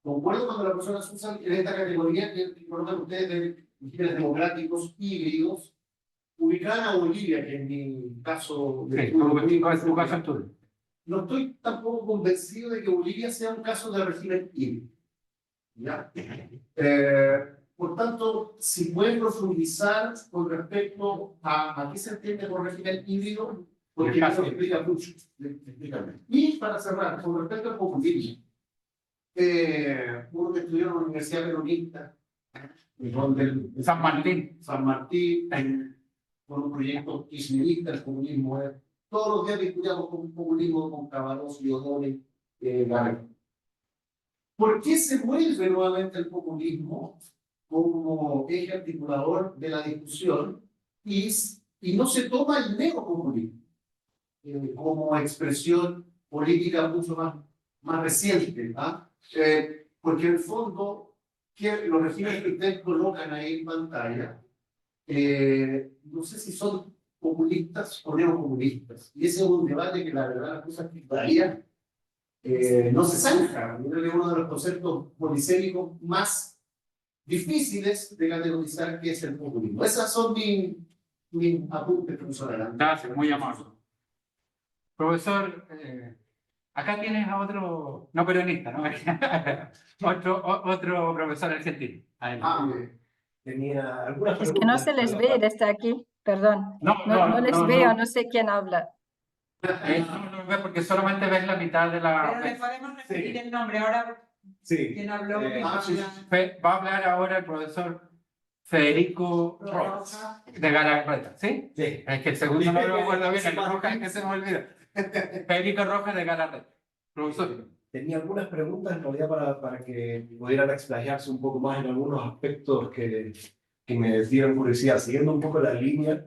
concuerdo cuando la persona usa en esta categoría que colocan ustedes de regímenes democráticos híbridos, ubican a Bolivia, que en mi caso... No estoy tampoco convencido de que Bolivia sea un caso de régimen híbrido. ¿Ya? Por tanto, si pueden profundizar con respecto a qué se entiende por régimen híbrido, porque eso explica mucho. Explícame. Y para cerrar, con respecto al populismo, uno que estudió en la Universidad Peronista, donde San Martín, con un proyecto kirchnerista, el comunismo es. Todos los días discutíamos con un populismo con Cabanos y O'Donnell, Garrett. ¿Por qué se vuelve nuevamente el populismo como eje articulador de la discusión y no se toma el neopopulismo como expresión política mucho más reciente? Porque en el fondo, los regímenes que ustedes colocan ahí en pantalla, no sé si son populistas o neopopulistas. Y ese es un debate que la verdad las cosas que todavía no se zanja. Yo creo que es uno de los conceptos polisémicos más difíciles de categorizar, que es el populismo. Esas son mis apuntes, profesor Aranda. Gracias, muy amable. Profesor, acá tienes a otro, no peronista, ¿no? otro profesor argentino. Tenía algunas Es que no se les ve desde aquí, perdón. No les veo, no sé quién habla. No ves porque solamente ves la mitad de Pero la... le podemos repetir el nombre ahora. Sí. ¿Quién habló? Va a hablar ahora el profesor Federico Rojas de Galarreta, ¿sí? Sí. Es que el segundo no lo recuerdo bien, el Rojas es que se me olvida. Federico Rojas de Galarreta. Profesor. Tenía algunas preguntas en realidad para que pudieran explayarse un poco más en algunos aspectos que me dieron curiosidad. Siguiendo un poco la línea,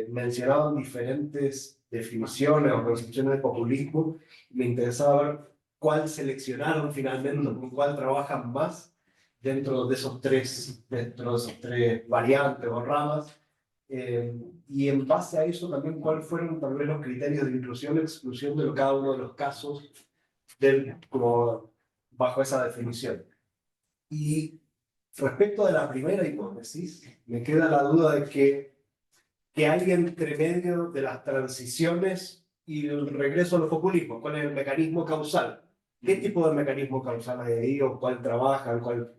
mencionaban diferentes definiciones o concepciones de populismo. Me interesaba ver cuál seleccionaron finalmente, con cuál trabajan más dentro de esos tres variantes o ramas. Y en base a eso también cuáles fueron tal vez los criterios de inclusión y exclusión de cada uno de los casos como bajo esa definición. Y respecto de la primera hipótesis, me queda la duda de que hay entre medio de las transiciones y el regreso a los populismos. ¿Cuál es el mecanismo causal? ¿Qué tipo de mecanismo causal hay ahí o cuál trabajan, cuál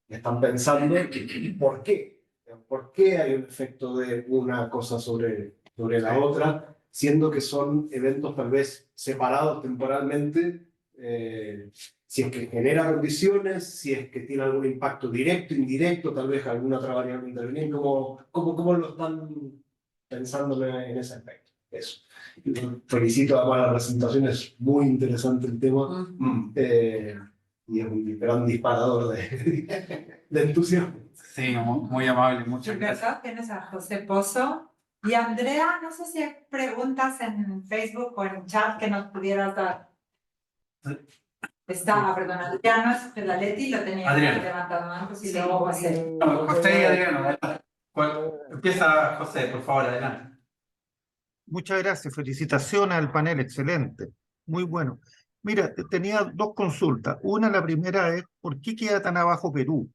están pensando y por qué? ¿Por qué hay un efecto de una cosa sobre la otra, siendo que son eventos tal vez separados temporalmente? Si es que genera condiciones, si es que tiene algún impacto directo, indirecto, tal vez alguna otra variable interviniente, ¿cómo lo están pensando en ese aspecto? Eso. Felicito además la presentación, es muy interesante el tema y es un gran disparador de entusiasmo. Sí, muy amable, muchas gracias. Tienes a José Pozo. Y Andrea, no sé si hay preguntas en Facebook o en chat que nos pudieras dar. Perdón, Adriano es Pedaletti, lo tenía levantado antes y luego José. José y Adriano, empieza José, por favor, adelante. Muchas gracias, felicitaciones al panel, excelente, muy bueno. Mira, tenía dos consultas. La primera es, ¿por qué queda tan abajo Perú?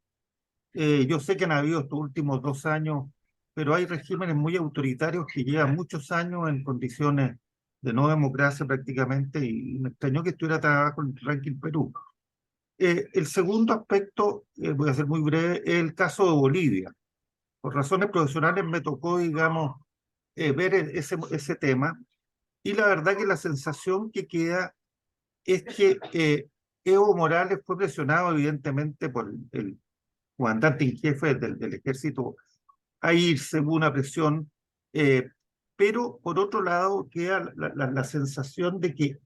Yo sé que han habido estos últimos 2 años, pero hay regímenes muy autoritarios que llevan muchos años en condiciones de no democracia prácticamente, y me extrañó que estuviera tan abajo en el ranking Perú. El segundo aspecto, voy a ser muy breve, es el caso de Bolivia. Por razones profesionales me tocó, digamos, ver ese tema, y la verdad que la sensación que queda es que Evo Morales fue presionado evidentemente por el comandante en jefe del ejército a irse, hubo una presión, pero por otro lado queda la sensación de que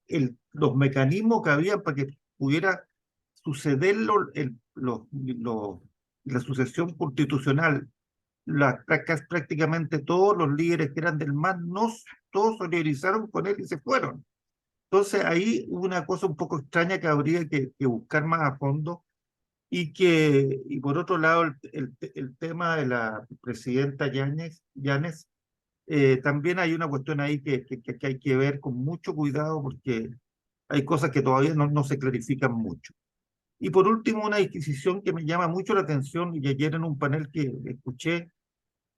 los mecanismos que había para que pudiera suceder la sucesión constitucional, prácticamente todos los líderes que eran del MAS, no todos solidarizaron con él y se fueron. Entonces ahí hubo una cosa un poco extraña que habría que buscar más a fondo, y por otro lado el tema de la presidenta Yáñez, también hay una cuestión ahí que hay que ver con mucho cuidado, porque hay cosas que todavía no se clarifican mucho. Y por último, una disquisición que me llama mucho la atención, y ayer en un panel que escuché,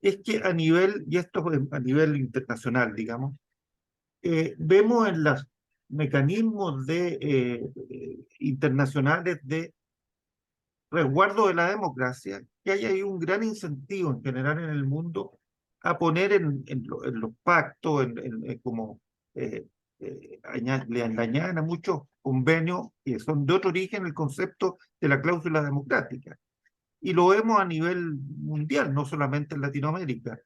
es que a nivel, y esto a nivel internacional, digamos, vemos en los mecanismos internacionales de resguardo de la democracia, que hay ahí un gran incentivo en general en el mundo a poner en los pactos, como le añaden a muchos convenios que son de otro origen el concepto de la cláusula democrática. Y lo vemos a nivel mundial, no solamente en Latinoamérica.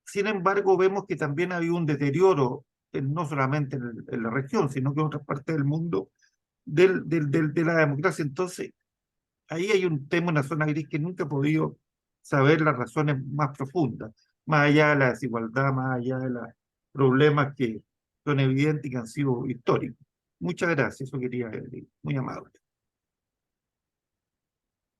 Sin embargo, vemos que también ha habido un deterioro, no solamente en la región, sino que en otras partes del mundo, de la democracia. Entonces, ahí hay un tema, una zona gris que nunca he podido saber las razones más profundas, más allá de la desigualdad, más allá de los problemas que son evidentes y que han sido históricos. Muchas gracias, eso quería decir, muy amable.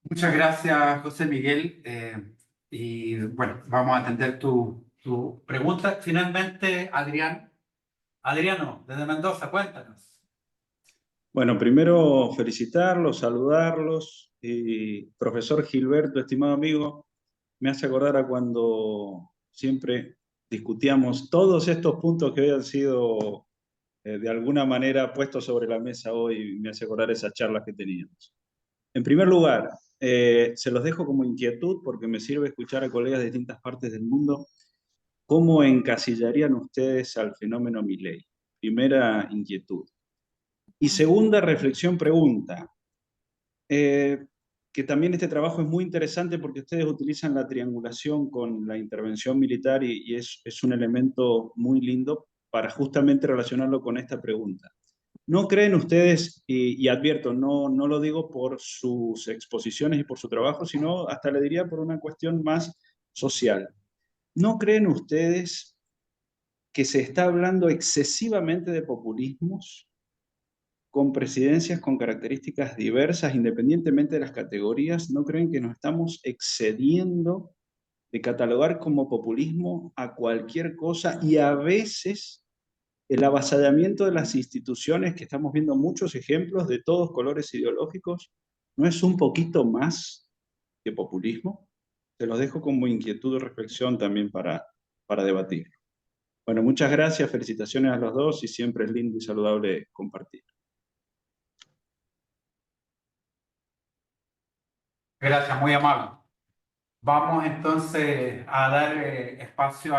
Muchas gracias, José Miguel. Y bueno, vamos a atender tu pregunta. Finalmente, Adriano, desde Mendoza, cuéntanos. Bueno, primero felicitarlos, saludarlos. Y profesor Gilberto, estimado amigo, me hace acordar a cuando siempre discutíamos todos estos puntos que habían sido de alguna manera puestos sobre la mesa hoy. Me hace acordar esas charlas que teníamos. En primer lugar, se los dejo como inquietud porque me sirve escuchar a colegas de distintas partes del mundo. ¿Cómo encasillarían ustedes al fenómeno Milei? Primera inquietud. Y segunda reflexión, pregunta, que también este trabajo es muy interesante porque ustedes utilizan la triangulación con la intervención militar y es un elemento muy lindo para justamente relacionarlo con esta pregunta. ¿No creen ustedes, y advierto, no lo digo por sus exposiciones y por su trabajo, sino hasta le diría por una cuestión más social, ¿no creen ustedes que se está hablando excesivamente de populismos con presidencias con características diversas, independientemente de las categorías? ¿No creen que nos estamos excediendo de catalogar como populismo a cualquier cosa y a veces el avasallamiento de las instituciones, que estamos viendo muchos ejemplos de todos colores ideológicos, no es un poquito más que populismo? Se los dejo como inquietud y reflexión también para debatir. Bueno, muchas gracias, felicitaciones a los dos y siempre es lindo y saludable compartir. Gracias, muy amable. Vamos entonces a dar espacio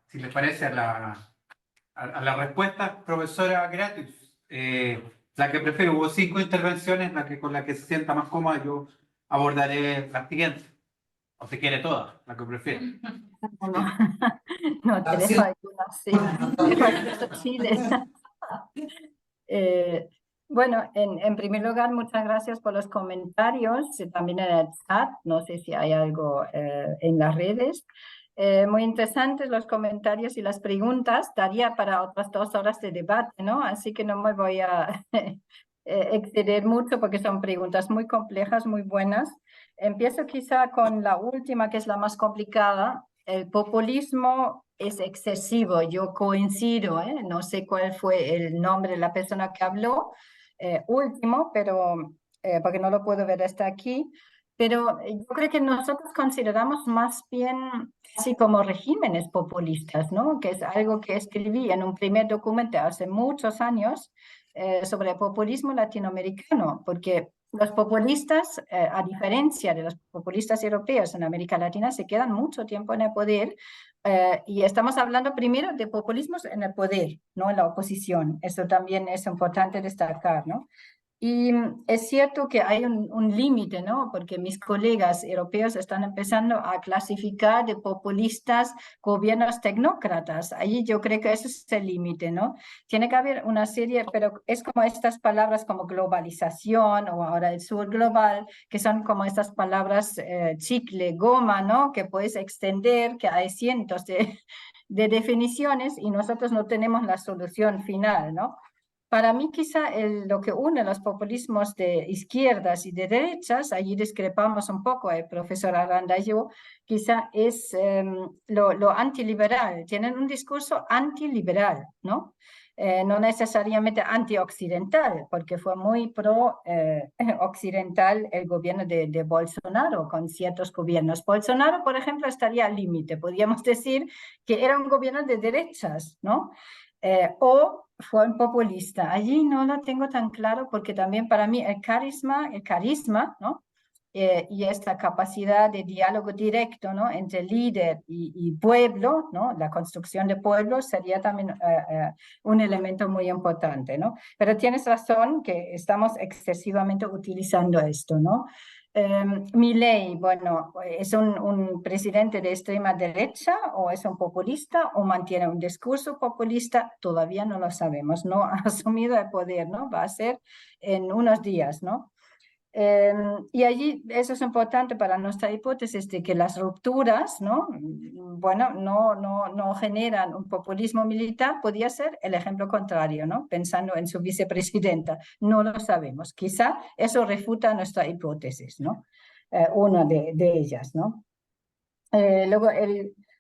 si les parece, a la respuesta. Profesora Gratius, la que prefiero, hubo 5 intervenciones, con la que se sienta más cómoda, yo abordaré la siguiente. O si quiere todas, la que prefiera. No, te dejo algunas, sí. Te dejo algunos chiles. Bueno, en primer lugar, muchas gracias por los comentarios, también en el chat, no sé si hay algo en las redes. Muy interesantes los comentarios y las preguntas, daría para otras 2 horas de debate, ¿no? Así que no me voy a exceder mucho porque son preguntas muy complejas, muy buenas. Empiezo quizá con la última, que es la más complicada. El populismo es excesivo, yo coincido, no sé cuál fue el nombre de la persona que habló último, pero porque no lo puedo ver hasta aquí, pero yo creo que nosotros consideramos más bien así como regímenes populistas, ¿no? Que es algo que escribí en un primer documento hace muchos años sobre el populismo latinoamericano, porque los populistas, a diferencia de los populistas europeos en América Latina, se quedan mucho tiempo en el poder y estamos hablando primero de populismos en el poder, no en la oposición. Eso también es importante destacar, ¿no? Y es cierto que hay un límite, ¿no? Porque mis colegas europeos están empezando a clasificar de populistas gobiernos tecnócratas. Allí yo creo que ese es el límite, ¿no? Tiene que haber una serie, pero es como estas palabras como globalización o ahora el sur global, que son como estas palabras chicle, goma, ¿no? Que puedes extender, que hay cientos de definiciones y nosotros no tenemos la solución final, ¿no? Para mí quizá lo que une los populismos de izquierdas y de derechas, allí discrepamos un poco el profesor Aranda y yo, quizá es lo antiliberal. Tienen un discurso antiliberal, ¿no? No necesariamente antioccidental, porque fue muy pro-occidental el gobierno de Bolsonaro con ciertos gobiernos. Bolsonaro, por ejemplo, estaría al límite. Podríamos decir que era un gobierno de derechas, ¿no? O fue un populista. Allí no lo tengo tan claro porque también para mí el carisma, ¿no? y esta capacidad de diálogo directo, ¿no? Entre líder y pueblo, ¿no? La construcción de pueblo sería también un elemento muy importante, ¿no? Pero tienes razón que estamos excesivamente utilizando esto, ¿no? Milei, bueno, ¿es un presidente de extrema derecha o es un populista o mantiene un discurso populista? Todavía no lo sabemos, no ha asumido el poder, ¿no? Va a ser en unos días, ¿no? Y allí eso es importante para nuestra hipótesis de que las rupturas, ¿no? Bueno, no generan un populismo militar, podría ser el ejemplo contrario, ¿no? Pensando en su vicepresidenta, no lo sabemos. Quizá eso refuta nuestra hipótesis, ¿no? Una de ellas, ¿no? Luego,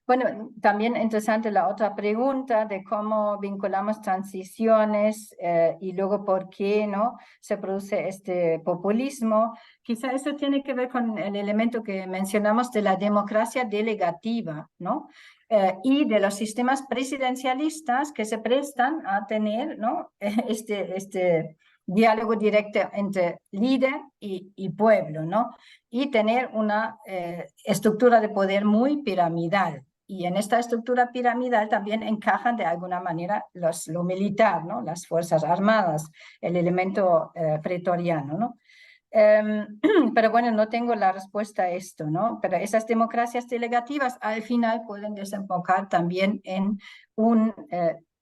bueno, también interesante la otra pregunta de cómo vinculamos transiciones y luego por qué, ¿no? Se produce este populismo. Quizá eso tiene que ver con el elemento que mencionamos de la democracia delegativa, ¿no? Y de los sistemas presidencialistas que se prestan a tener, ¿no? Este diálogo directo entre líder y pueblo, ¿no? Y tener una estructura de poder muy piramidal. Y en esta estructura piramidal también encajan de alguna manera lo militar, ¿no? Las fuerzas armadas, el elemento pretoriano, ¿no? Pero bueno, no tengo la respuesta a esto, ¿no? Pero esas democracias delegativas al final pueden desembocar también en un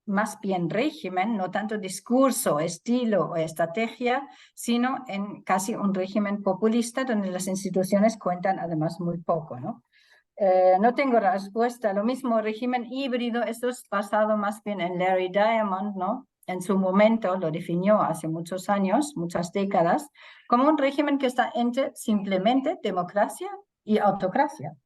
más bien régimen, no tanto discurso, estilo o estrategia, sino en casi un régimen populista donde las instituciones cuentan además muy poco, ¿no? No tengo la respuesta. Lo mismo régimen híbrido, esto es basado más bien en Larry Diamond, ¿no? En su momento lo definió hace muchos años, muchas décadas, como un régimen que está entre simplemente democracia y autocracia.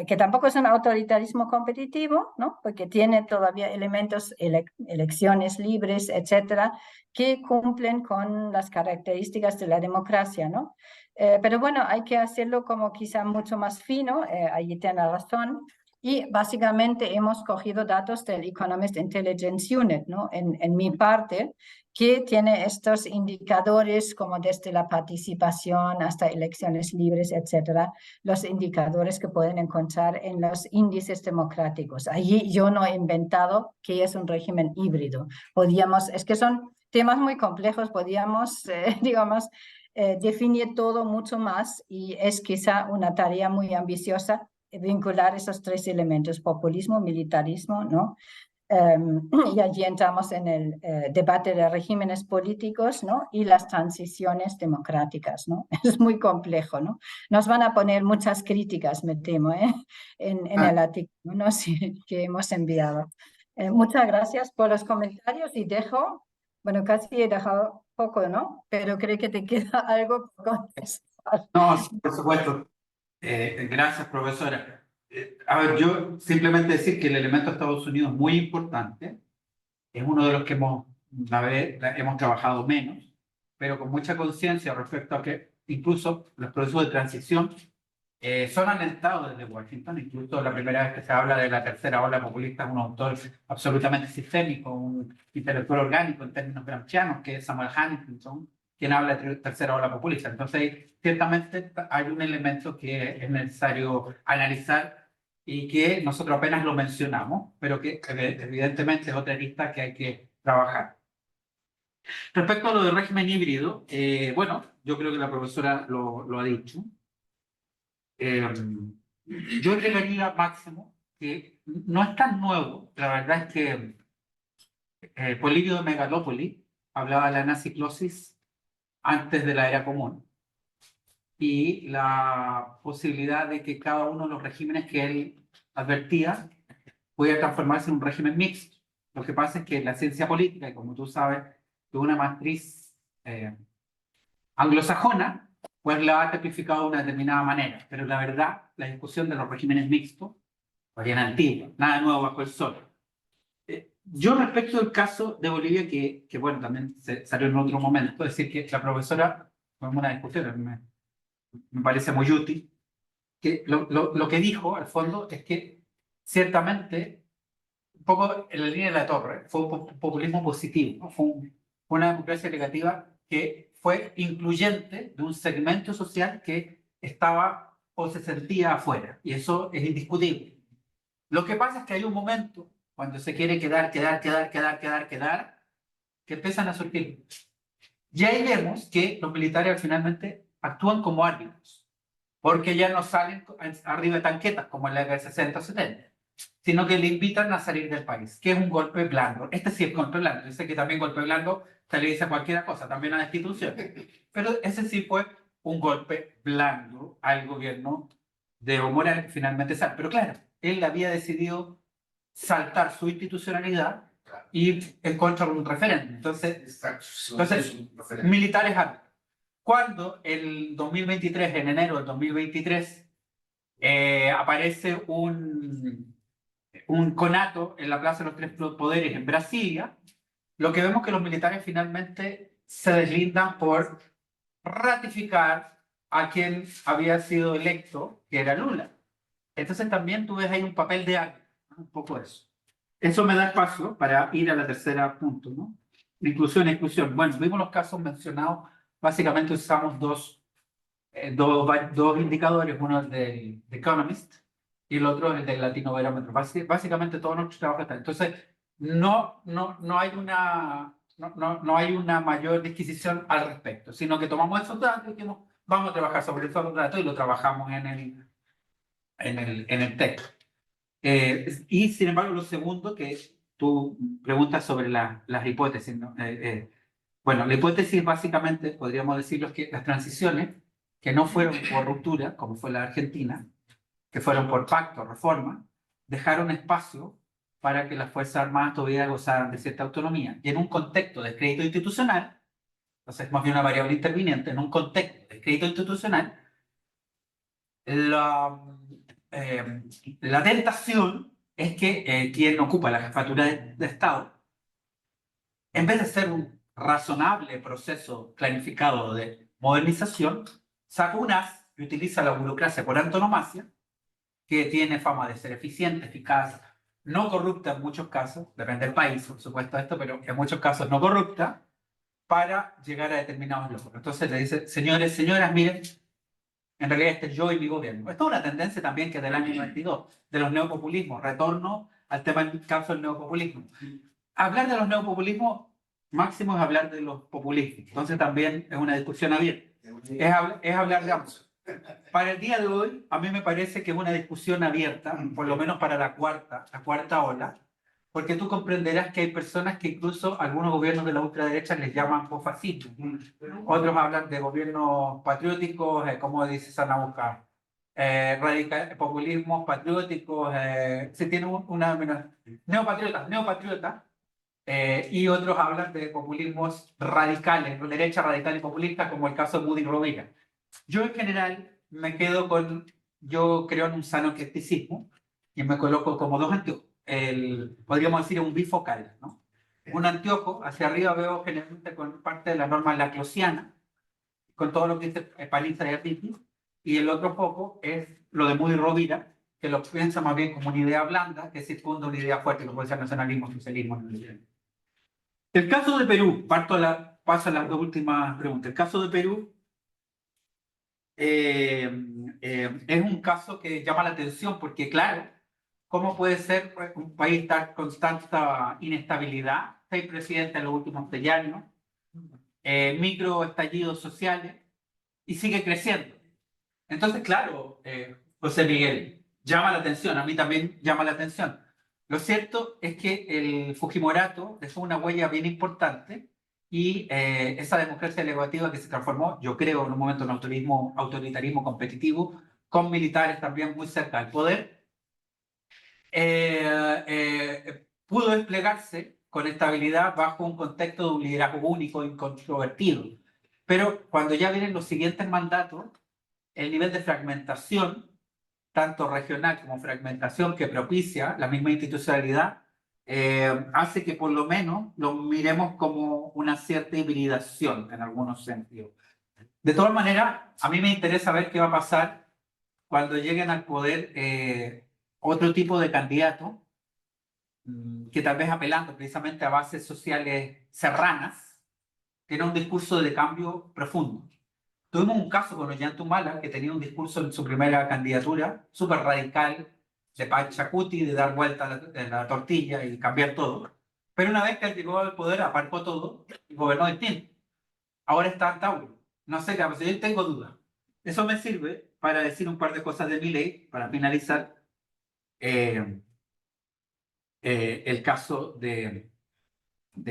Que tampoco es un autoritarismo competitivo, ¿no? Porque tiene todavía elementos, elecciones libres, etcétera, que cumplen con las características de la democracia, ¿no? Pero bueno, hay que hacerlo como quizá mucho más fino, allí tiene razón, y básicamente hemos cogido datos del Economist Intelligence Unit, ¿no? En mi parte, que tiene estos indicadores como desde la participación hasta elecciones libres, etcétera, los indicadores que pueden encontrar en los índices democráticos. Allí yo no he inventado qué es un régimen híbrido. Es que son temas muy complejos, podíamos, digamos, definir todo mucho más y es quizá una tarea muy ambiciosa vincular esos tres elementos, populismo, militarismo, ¿no? Y allí entramos en el debate de regímenes políticos, ¿no? Y las transiciones democráticas, ¿no? Es muy complejo, ¿no? Nos van a poner muchas críticas, me temo, en el artículo, ¿no? Sí, que hemos enviado. Muchas gracias por los comentarios y bueno, casi he dejado poco, ¿no? Pero creo que te queda algo por contestar. No, sí, por supuesto. Gracias, profesora. A ver, yo simplemente decir que el elemento de Estados Unidos es muy importante. Es uno de los que hemos trabajado menos, pero con mucha conciencia respecto a que incluso los procesos de transición son alentados desde Washington. Incluso la primera vez que se habla de la tercera ola populista es un autor absolutamente sistémico, un intelectual orgánico en términos gramscianos, que es Samuel Huntington, quien habla de tercera ola populista. Entonces, ciertamente hay un elemento que es necesario analizar y que nosotros apenas lo mencionamos, pero que evidentemente es otra lista que hay que trabajar. Respecto a lo del régimen híbrido, bueno, yo creo que la profesora lo ha dicho. Yo agregaría, Máximo, que no es tan nuevo. La verdad es que Polibio de Megalópolis hablaba de la anaciclosis antes de la era común y la posibilidad de que cada uno de los regímenes que él advertía pudiera transformarse en un régimen mixto. Lo que pasa es que la ciencia política, y como tú sabes, de una matriz anglosajona, pues la ha tipificado de una determinada manera. Pero la verdad, la discusión de los regímenes mixtos, pues bien antigua, nada nuevo bajo el sol. Yo respecto del caso de Bolivia, que bueno, también se salió en otro momento, es decir, que la profesora, tuvimos una discusión, me parece muy útil, que lo que dijo, al fondo, es que ciertamente, un poco en la línea de la torre, fue un populismo positivo, ¿no? Fue una democracia negativa que fue incluyente de un segmento social que estaba o se sentía afuera, y eso es indiscutible. Lo que pasa es que hay un momento cuando se quiere quedar, que empiezan a surgir. Y ahí vemos que los militares finalmente actúan como árbitros, porque ya no salen arriba de tanquetas como en la década de 60 o 70, sino que le invitan a salir del país, que es un golpe blando. Este sí es golpe blando. Yo sé que también golpe blando se le dice a cualquier cosa, también a la destitución. Pero ese sí fue un golpe blando al gobierno de Evo Morales, que finalmente sale. Pero claro, él había decidido saltar su institucionalidad y en contra de un referéndum. Entonces, militares algo. Cuando el 2023, en enero del 2023, aparece un conato en la Plaza de los Tres Poderes en Brasilia, lo que vemos que los militares finalmente se deslindan por ratificar a quien había sido electo, que era Lula. Entonces también tú ves ahí un papel de árbitro, ¿no? Un poco eso. Eso me da el paso para ir a la tercera punto, ¿no? Inclusión e exclusión. Bueno, vimos los casos mencionados. Básicamente usamos dos indicadores, uno es del The Economist y el otro es del Latino Barómetro. Básicamente todo nuestro trabajo está. Entonces, no hay una mayor disquisición al respecto, sino que tomamos esos datos y dijimos, vamos a trabajar sobre esos datos y lo trabajamos en el texto. Y sin embargo, lo segundo que tú preguntas sobre las hipótesis, ¿no? Bueno, la hipótesis básicamente, podríamos decirlo, es que las transiciones que no fueron por ruptura, como fue la Argentina, que fueron por pacto, reforma, dejaron espacio para que las Fuerzas Armadas todavía gozaran de cierta autonomía. Y en un contexto de crédito institucional, entonces más bien una variable interviniente, en un contexto de crédito institucional, la tentación es que quien ocupa la jefatura de Estado, en vez de ser un razonable proceso planificado de modernización, saca un as y utiliza la burocracia por antonomasia, que tiene fama de ser eficiente, eficaz, no corrupta en muchos casos, depende del país, por supuesto esto, pero en muchos casos no corrupta, para llegar a determinados logros. Entonces le dice, señores, señoras, miren, en realidad este es yo y mi gobierno. Esto es una tendencia también que es del año 92, de los neopopulismos. Retorno al tema del caso del neopopulismo. Hablar de los neopopulismos máximo es hablar de los populismos. Entonces también es una discusión abierta. Es hablar de ambos. Para el día de hoy, a mí me parece que es una discusión abierta, por lo menos para la cuarta ola, porque tú comprenderás que hay personas que incluso algunos gobiernos de la ultraderecha les llaman fascismo. Otros hablan de gobiernos patrióticos, como dice Sanabuca, populismos patrióticos, se tiene neopatriotas, y otros hablan de populismos radicales, de derecha radical y populista, como el caso de Moody Rovira. Yo en general me quedo yo creo en un sano escepticismo y me coloco como dos anteojos. Podríamos decir un bifocal, ¿no? Un anteojo, hacia arriba veo generalmente con parte de la norma laclosiana, con todo lo que dice Palizza y Arditti, y el otro foco es lo de Moody Rovira, que lo piensa más bien como una idea blanda, que circunda una idea fuerte, como puede ser nacionalismo, socialismo. El caso de Perú, paso a las dos últimas preguntas. El caso de Perú es un caso que llama la atención porque, claro, ¿cómo puede ser un país estar con tanta inestabilidad? 6 presidentes en los últimos 6 años, micro estallidos sociales, y sigue creciendo. Entonces, claro, José Miguel, llama la atención, a mí también llama la atención. Lo cierto es que el Fujimorato dejó una huella bien importante y esa democracia legislativa que se transformó, yo creo, en un momento en autoritarismo competitivo, con militares también muy cerca del poder, pudo desplegarse con estabilidad bajo un contexto de un liderazgo único e incontrovertido. Pero cuando ya vienen los siguientes mandatos, el nivel de fragmentación, tanto regional como fragmentación que propicia la misma institucionalidad, hace que por lo menos lo miremos como una cierta hibridación en algunos sentidos. De todas maneras, a mí me interesa ver qué va a pasar cuando lleguen al poder otro tipo de candidato, que tal vez apelando precisamente a bases sociales serranas, tiene un discurso de cambio profundo. Tuvimos un caso con Ollanta Humala, que tenía un discurso en su primera candidatura súper radical, de Pachacuti, de dar vuelta a la tortilla y cambiar todo. Pero una vez que él llegó al poder, aparcó todo y gobernó distinto. Ahora está en Tauro. No sé qué va a pasar, yo tengo dudas. Eso me sirve para decir un par de cosas de Milei, para finalizar el caso de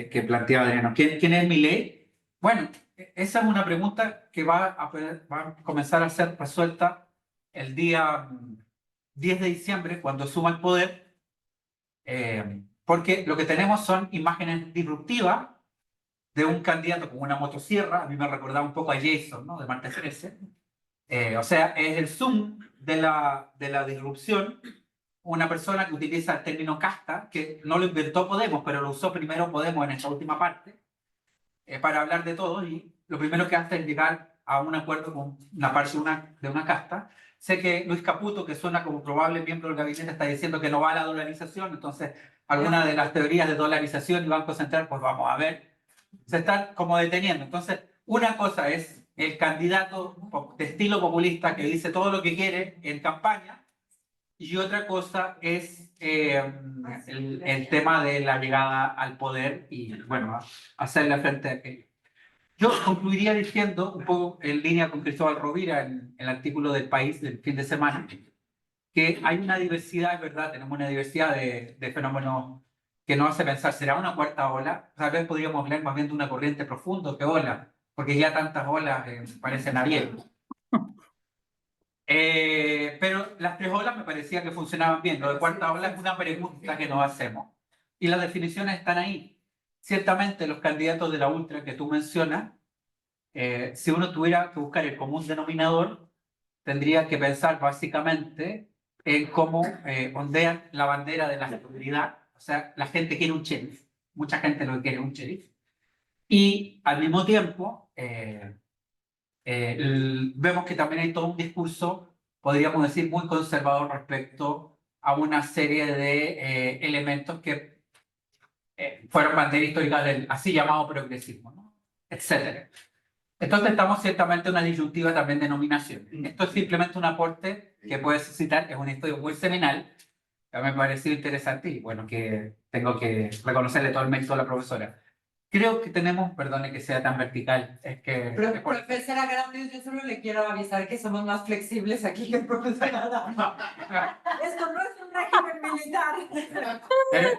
que planteaba Adriano. ¿Quién es Milei? Bueno, esa es una pregunta que va a comenzar a ser resuelta el día 10 de diciembre, cuando suma el poder, porque lo que tenemos son imágenes disruptivas de un candidato con una motosierra. A mí me recordaba un poco a Jason, ¿no? De Martes 13. O sea, es el zoom de la disrupción. Una persona que utiliza el término casta, que no lo inventó Podemos, pero lo usó primero Podemos en esta última parte, para hablar de todo, y lo primero que hace es llegar a un acuerdo con una parte de una casta. Sé que Luis Caputo, que suena como probable miembro del gabinete, está diciendo que no va a la dolarización, entonces algunas de las teorías de dolarización y Banco Central, pues vamos a ver, se están como deteniendo. Entonces, una cosa es el candidato de estilo populista que dice todo lo que quiere en campaña, y otra cosa es el tema de la llegada al poder y, bueno, hacerle frente a aquello. Yo concluiría diciendo, un poco en línea con Cristóbal Rovira en el artículo del País del fin de semana, que hay una diversidad, es verdad, tenemos una diversidad de fenómenos que nos hace pensar, ¿será una cuarta ola? Tal vez podríamos hablar más bien de una corriente profunda que ola, porque ya tantas olas parecen abiertas. Pero las tres olas me parecía que funcionaban bien. Lo de cuarta ola es una pregunta que nos hacemos. Y las definiciones están ahí. Ciertamente los candidatos de la ultra que tú mencionas, si uno tuviera que buscar el común denominador, tendría que pensar básicamente en cómo ondean la bandera de la seguridad. O sea, la gente quiere un sheriff. Mucha gente lo que quiere es un sheriff. Y al mismo tiempo, vemos que también hay todo un discurso, podríamos decir, muy conservador respecto a una serie de elementos que fueron bandera histórica del así llamado progresismo, ¿no? Etcétera. Entonces estamos ciertamente en una disyuntiva también de nominación. Esto es simplemente un aporte que puedes citar, es un estudio muy seminal, que me ha parecido interesante y bueno, que tengo que reconocerle todo el mérito a la profesora. Creo que tenemos, perdone que sea tan vertical, es que... Profesora Grande, yo solo le quiero avisar que somos más flexibles aquí que el profesor Adama. Esto no es un régimen militar.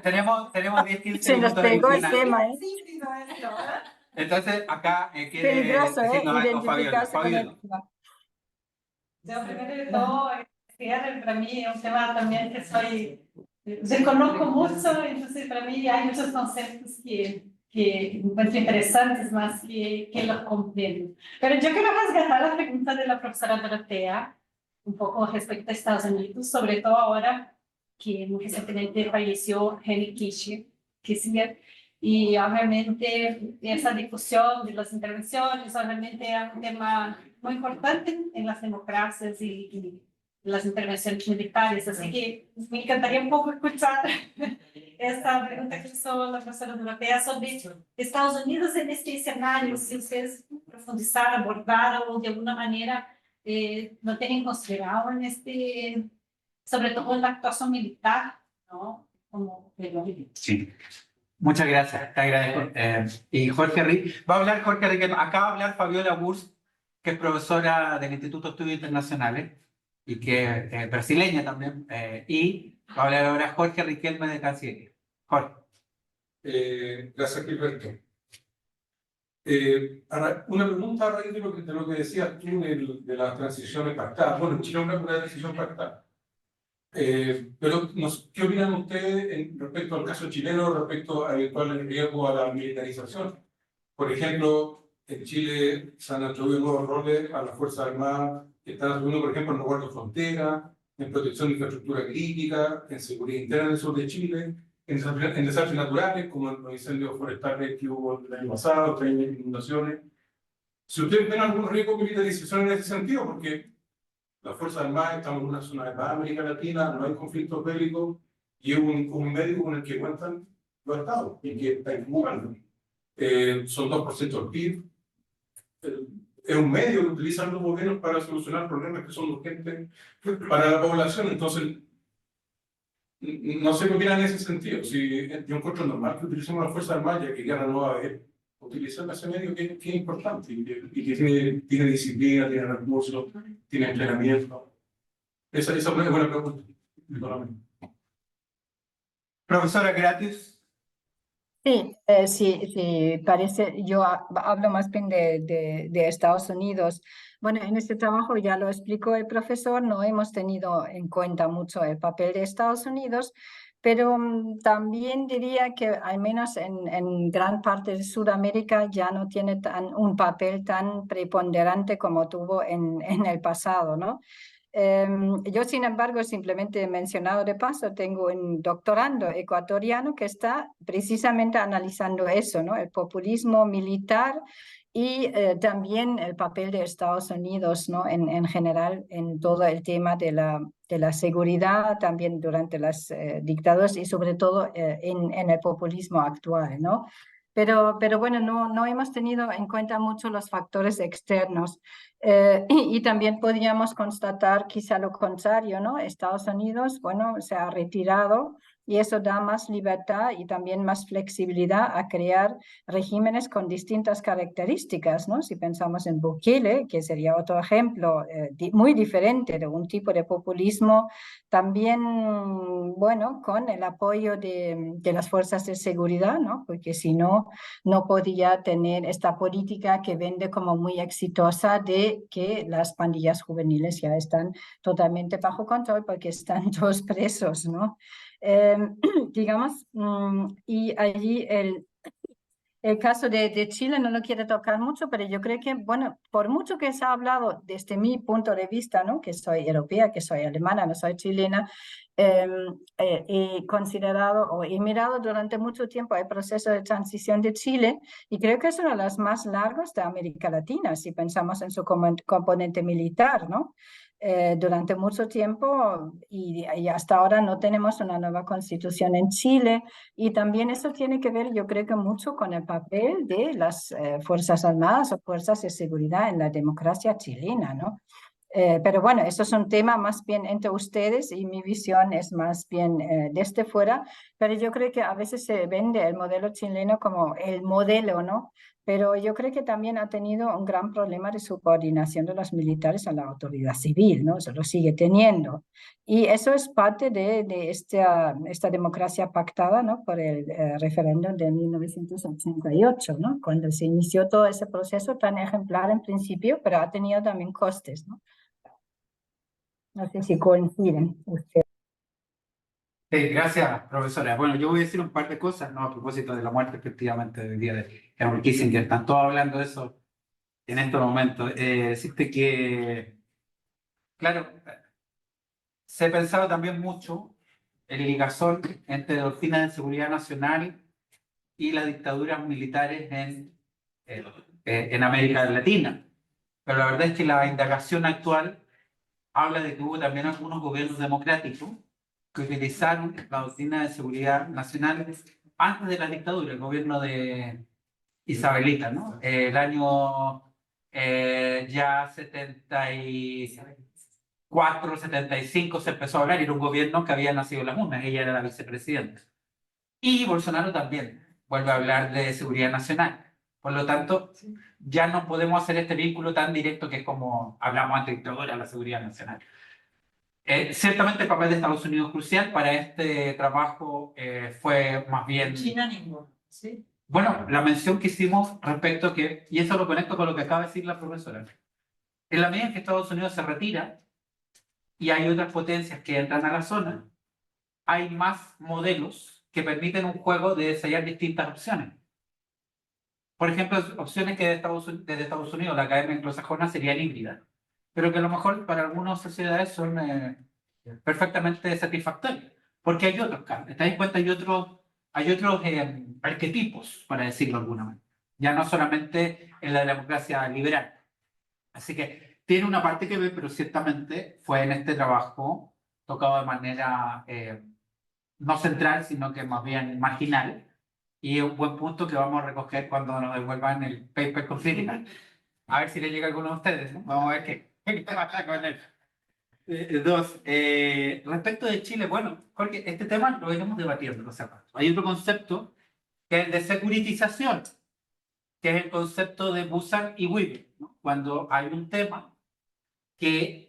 Tenemos 10-15 Se nos minutos pegó el adicionales. tema, ¿eh? Sí, sí, no, esto, ¿eh? Entonces, acá quiere Peligroso, ¿eh? decirnos algo Fabiola. Identificarse con el tema. Yo primero de todo, para mí es un tema también que soy, desconozco mucho, entonces para mí hay muchos conceptos que encuentro interesantes más que los comprendo. Pero yo quiero resgatar la pregunta de la profesora Dorotea, un poco respecto a Estados Unidos, sobre todo ahora que muy recientemente falleció Henry Kissinger, y obviamente esa discusión de las intervenciones obviamente es un tema muy importante en las democracias y las intervenciones militares, así que me encantaría un poco escuchar esta pregunta que hizo la profesora Dorotea sobre Estados Unidos en este escenario, si ustedes profundizaron, abordaron de alguna manera, no tienen considerado en este, sobre todo en la actuación militar, ¿no? Como Sí. Muchas gracias, te agradezco. Y Jorge Rick, va a hablar Jorge Rick, acá va a hablar Fabiola Wurst, que es profesora del Instituto de Estudios Internacionales y que es brasileña también, y va a hablar ahora Jorge Riquelme de Cancillería. Jorge. Gracias, Gilberto. Una pregunta a raíz de lo que decías tú de las transiciones pactadas. Bueno, en Chile es una decisión pactada. Pero ¿qué opinan ustedes respecto al caso chileno, respecto al eventual riesgo a la militarización? Por ejemplo, en Chile se han atribuido nuevos roles a las Fuerzas Armadas que están asumiendo, por ejemplo, en los guardias de frontera, en protección de infraestructura crítica, en seguridad interna en el sur de Chile, en desastres naturales, como los incendios forestales que hubo el año pasado, que hay inundaciones. Si ustedes ven algún riesgo de militarización en ese sentido, porque las Fuerzas Armadas estamos en una zona de paz América Latina, no hay conflictos bélicos, y es un médico con el que cuentan los estados y que está jugando. Son 2% del PIB. es un medio que utilizan los gobiernos para solucionar problemas que son urgentes para la población. Entonces, no sé qué opinan en ese sentido. Si yo encuentro normal que utilicemos la Fuerza Armada, ya que ya la nueva vez, utilizar ese medio que es importante y que tiene disciplina, tiene recursos, tiene entrenamiento. Esa es una buena pregunta. Profesora Gratis. Sí, sí, parece, yo hablo más bien de Estados Unidos. Bueno, en este trabajo ya lo explicó el profesor, no hemos tenido en cuenta mucho el papel de Estados Unidos, pero también diría que al menos en gran parte de Sudamérica ya no tiene un papel tan preponderante como tuvo en el pasado, ¿no? Yo, sin embargo, simplemente he mencionado de paso, tengo un doctorando ecuatoriano que está precisamente analizando eso, ¿no? El populismo militar y también el papel de Estados Unidos, ¿no? En general, en todo el tema de la seguridad, también durante las dictaduras y sobre todo en el populismo actual, ¿no? Pero bueno, no hemos tenido en cuenta mucho los factores externos. Y también podríamos constatar quizá lo contrario, ¿no? Estados Unidos, bueno, se ha retirado y eso da más libertad y también más flexibilidad a crear regímenes con distintas características, ¿no? Si pensamos en Bukele, que sería otro ejemplo muy diferente de un tipo de populismo, también, bueno, con el apoyo de las fuerzas de seguridad, ¿no? Porque si no, no podía tener esta política que vende como muy exitosa de que las pandillas juveniles ya están totalmente bajo control porque están todos presos, ¿no? Digamos, y allí el caso de Chile no lo quiero tocar mucho, pero yo creo que, bueno, por mucho que se ha hablado desde mi punto de vista, ¿no? Que soy europea, que soy alemana, no soy chilena, he considerado o he mirado durante mucho tiempo el proceso de transición de Chile y creo que es uno de los más largos de América Latina, si pensamos en su componente militar, ¿no? Durante mucho tiempo y hasta ahora no tenemos una nueva constitución en Chile y también eso tiene que ver, yo creo que mucho con el papel de las Fuerzas Armadas o Fuerzas de Seguridad en la democracia chilena, ¿no? Pero bueno, eso es un tema más bien entre ustedes y mi visión es más bien desde fuera, pero yo creo que a veces se vende el modelo chileno como el modelo, ¿no? Pero yo creo que también ha tenido un gran problema de subordinación de los militares a la autoridad civil, ¿no? Eso lo sigue teniendo. Y eso es parte de esta democracia pactada, ¿no? Por el referéndum de 1988, ¿no? Cuando se inició todo ese proceso tan ejemplar en principio, pero ha tenido también costes, ¿no? No sé si coinciden ustedes. Gracias, profesora. Bueno, yo voy a decir un par de cosas, ¿no? A propósito de la muerte, efectivamente, del día de Henry Kissinger. Están todos hablando de eso en estos momentos. Decirte que, claro, se ha pensado también mucho en ligazón entre doctrinas de seguridad nacional y las dictaduras militares en América Latina. Pero la verdad es que la indagación actual habla de que hubo también algunos gobiernos democráticos que utilizaron la doctrina de seguridad nacional antes de la dictadura, el gobierno de Isabelita, ¿no? El año ya 74, 75 se empezó a hablar y era un gobierno que había nacido en las urnas, ella era la vicepresidenta. Y Bolsonaro también vuelve a hablar de seguridad nacional. Por lo tanto, ya no podemos hacer este vínculo tan directo que es como hablamos antes de dictadura, la seguridad nacional. Ciertamente el papel de Estados Unidos es crucial para este trabajo, fue más bien... China ninguno, ¿sí? Bueno, la mención que hicimos respecto a que, y eso lo conecto con lo que acaba de decir la profesora, en la medida en que Estados Unidos se retira y hay otras potencias que entran a la zona, hay más modelos que permiten un juego de ensayar distintas opciones. Por ejemplo, opciones que desde Estados Unidos, la academia anglosajona, serían híbridas, pero que a lo mejor para algunas sociedades son perfectamente satisfactorias, porque hay otros cambios. ¿Te das cuenta? Hay otros arquetipos, para decirlo de alguna manera, ya no solamente en la democracia liberal. Así que tiene una parte que ver, pero ciertamente fue en este trabajo tocado de manera no central, sino que más bien marginal, y es un buen punto que vamos a recoger cuando nos devuelvan el paper con crítica. A ver si le llega a alguno de ustedes, ¿no? Vamos a ver qué pasa con él. Dos, respecto de Chile, bueno, Jorge, este tema lo iremos debatiendo, no sé cuánto. Hay otro concepto que es el de securitización, que es el concepto de Busan y Weber, ¿no? Cuando hay un tema que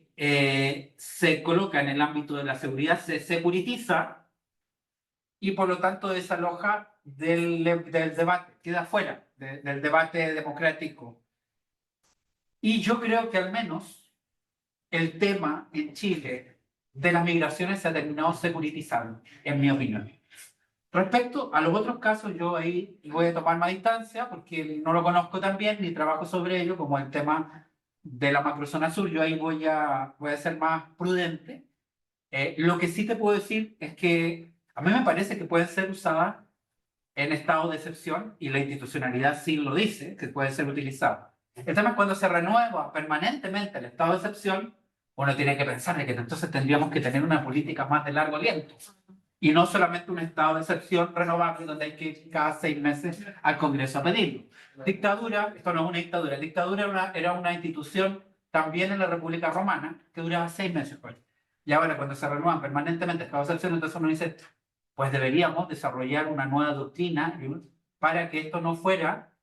se coloca en el ámbito de la seguridad, se securitiza y por lo tanto desaloja del debate, queda fuera del debate democrático. Y yo creo que al menos el tema en Chile de las migraciones se ha terminado securitizando, en mi opinión. Respecto a los otros casos, yo ahí voy a tomar más distancia porque no lo conozco tan bien ni trabajo sobre ello, como el tema de la macrozona sur. Yo ahí voy a ser más prudente. Lo que sí te puedo decir es que a mí me parece que pueden ser usadas en estado de excepción y la institucionalidad sí lo dice, que puede ser utilizada. El tema es cuando se renueva permanentemente el estado de excepción, uno tiene que pensar de que entonces tendríamos que tener una política más de largo aliento y no solamente un estado de excepción renovable donde hay que ir cada 6 meses al Congreso a pedirlo. Dictadura, esto no es una dictadura, dictadura era una institución también en la República Romana que duraba 6 meses. Pues. Y ahora cuando se renuevan permanentemente estados de excepción, entonces uno dice, pues deberíamos desarrollar una nueva doctrina para que esto no fuera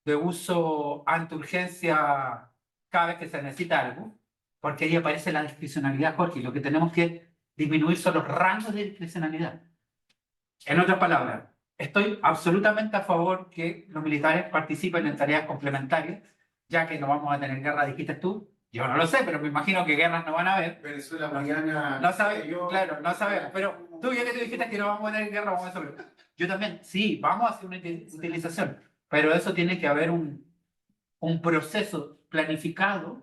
de uso ante urgencia cada vez que se necesita algo, porque ahí aparece la discrecionalidad, Jorge, y lo que tenemos que disminuir son los rangos de discrecionalidad. En otras palabras, estoy absolutamente a favor que los militares participen en tareas complementarias, ya que no vamos a tener guerra, dijiste tú. Yo no lo sé, pero me imagino que guerras no van a haber. Venezuela mañana. No sabes, claro, no sabemos. Pero tú ya que te dijiste que no vamos a tener guerra, vamos a hacer. Yo también, sí, vamos a hacer una utilización, pero eso tiene que haber un proceso planificado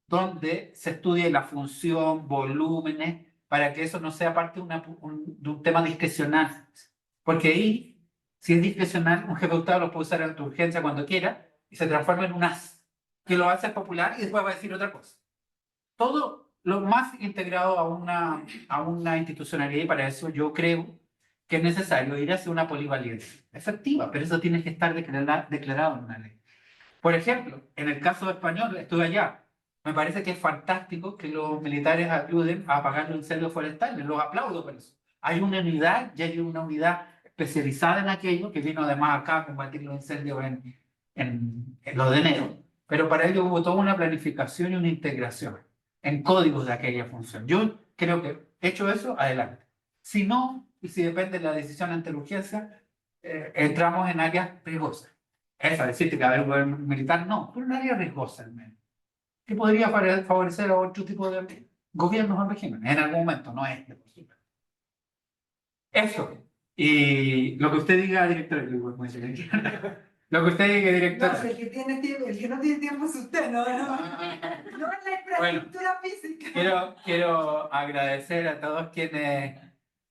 donde se estudie la función, volúmenes, para que eso no sea parte de un tema discrecional. Porque ahí, si es discrecional, un jefe de Estado lo puede usar en tu urgencia cuando quiera y se transforma en un as, que lo va a hacer popular y después va a decir otra cosa. Todo lo más integrado a una institucionalidad, y para eso yo creo que es necesario ir hacia una polivalencia efectiva, pero eso tiene que estar declarado en una ley. Por ejemplo, en el caso español, estuve allá, me parece que es fantástico que los militares ayuden a apagar los incendios forestales, los aplaudo por eso. Hay una unidad, ya hay una unidad especializada en aquello, que vino además acá a combatir los incendios en los de enero, pero para ello hubo toda una planificación y una integración en códigos de aquella función. Yo creo que, hecho eso, adelante. Si no, y si depende de la decisión ante la urgencia, entramos en áreas riesgosas. Esa, decirte que haber un gobierno militar, no, pero un área riesgosa al menos, que podría favorecer a otro tipo de gobiernos o regímenes, en algún momento, no este, por supuesto. Eso. Y lo que usted diga, director, lo que usted diga, director. No, el que tiene tiempo, el que no tiene tiempo es usted, no es la infraestructura física. Quiero agradecer a todos quienes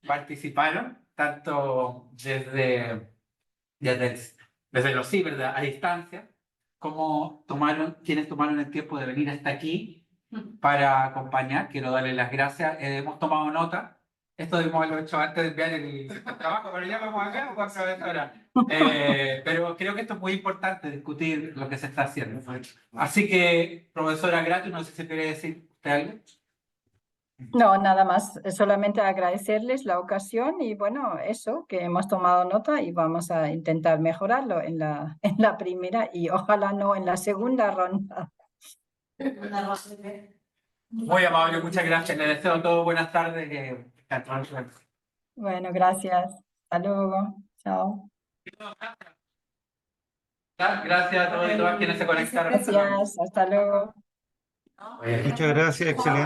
participaron, tanto desde los ciber, ¿verdad? A distancia, como quienes tomaron el tiempo de venir hasta aquí para acompañar. Quiero darles las gracias. Hemos tomado nota. Esto debemos haberlo hecho antes de enviar el trabajo, pero ya vamos acá, vamos a ver ahora. Pero creo que esto es muy importante, discutir lo que se está haciendo. Así que, profesora Grato, no sé si quiere decir usted algo. No, nada más, solamente agradecerles la ocasión y bueno, eso, que hemos tomado nota y vamos a intentar mejorarlo en la primera y ojalá no en la segunda ronda. Muy amable, muchas gracias. Les deseo a todos buenas tardes. Bueno, gracias. Hasta luego. Chao. Gracias a todos y todas quienes se conectaron. Gracias. Hasta luego. Muchas gracias, excelente.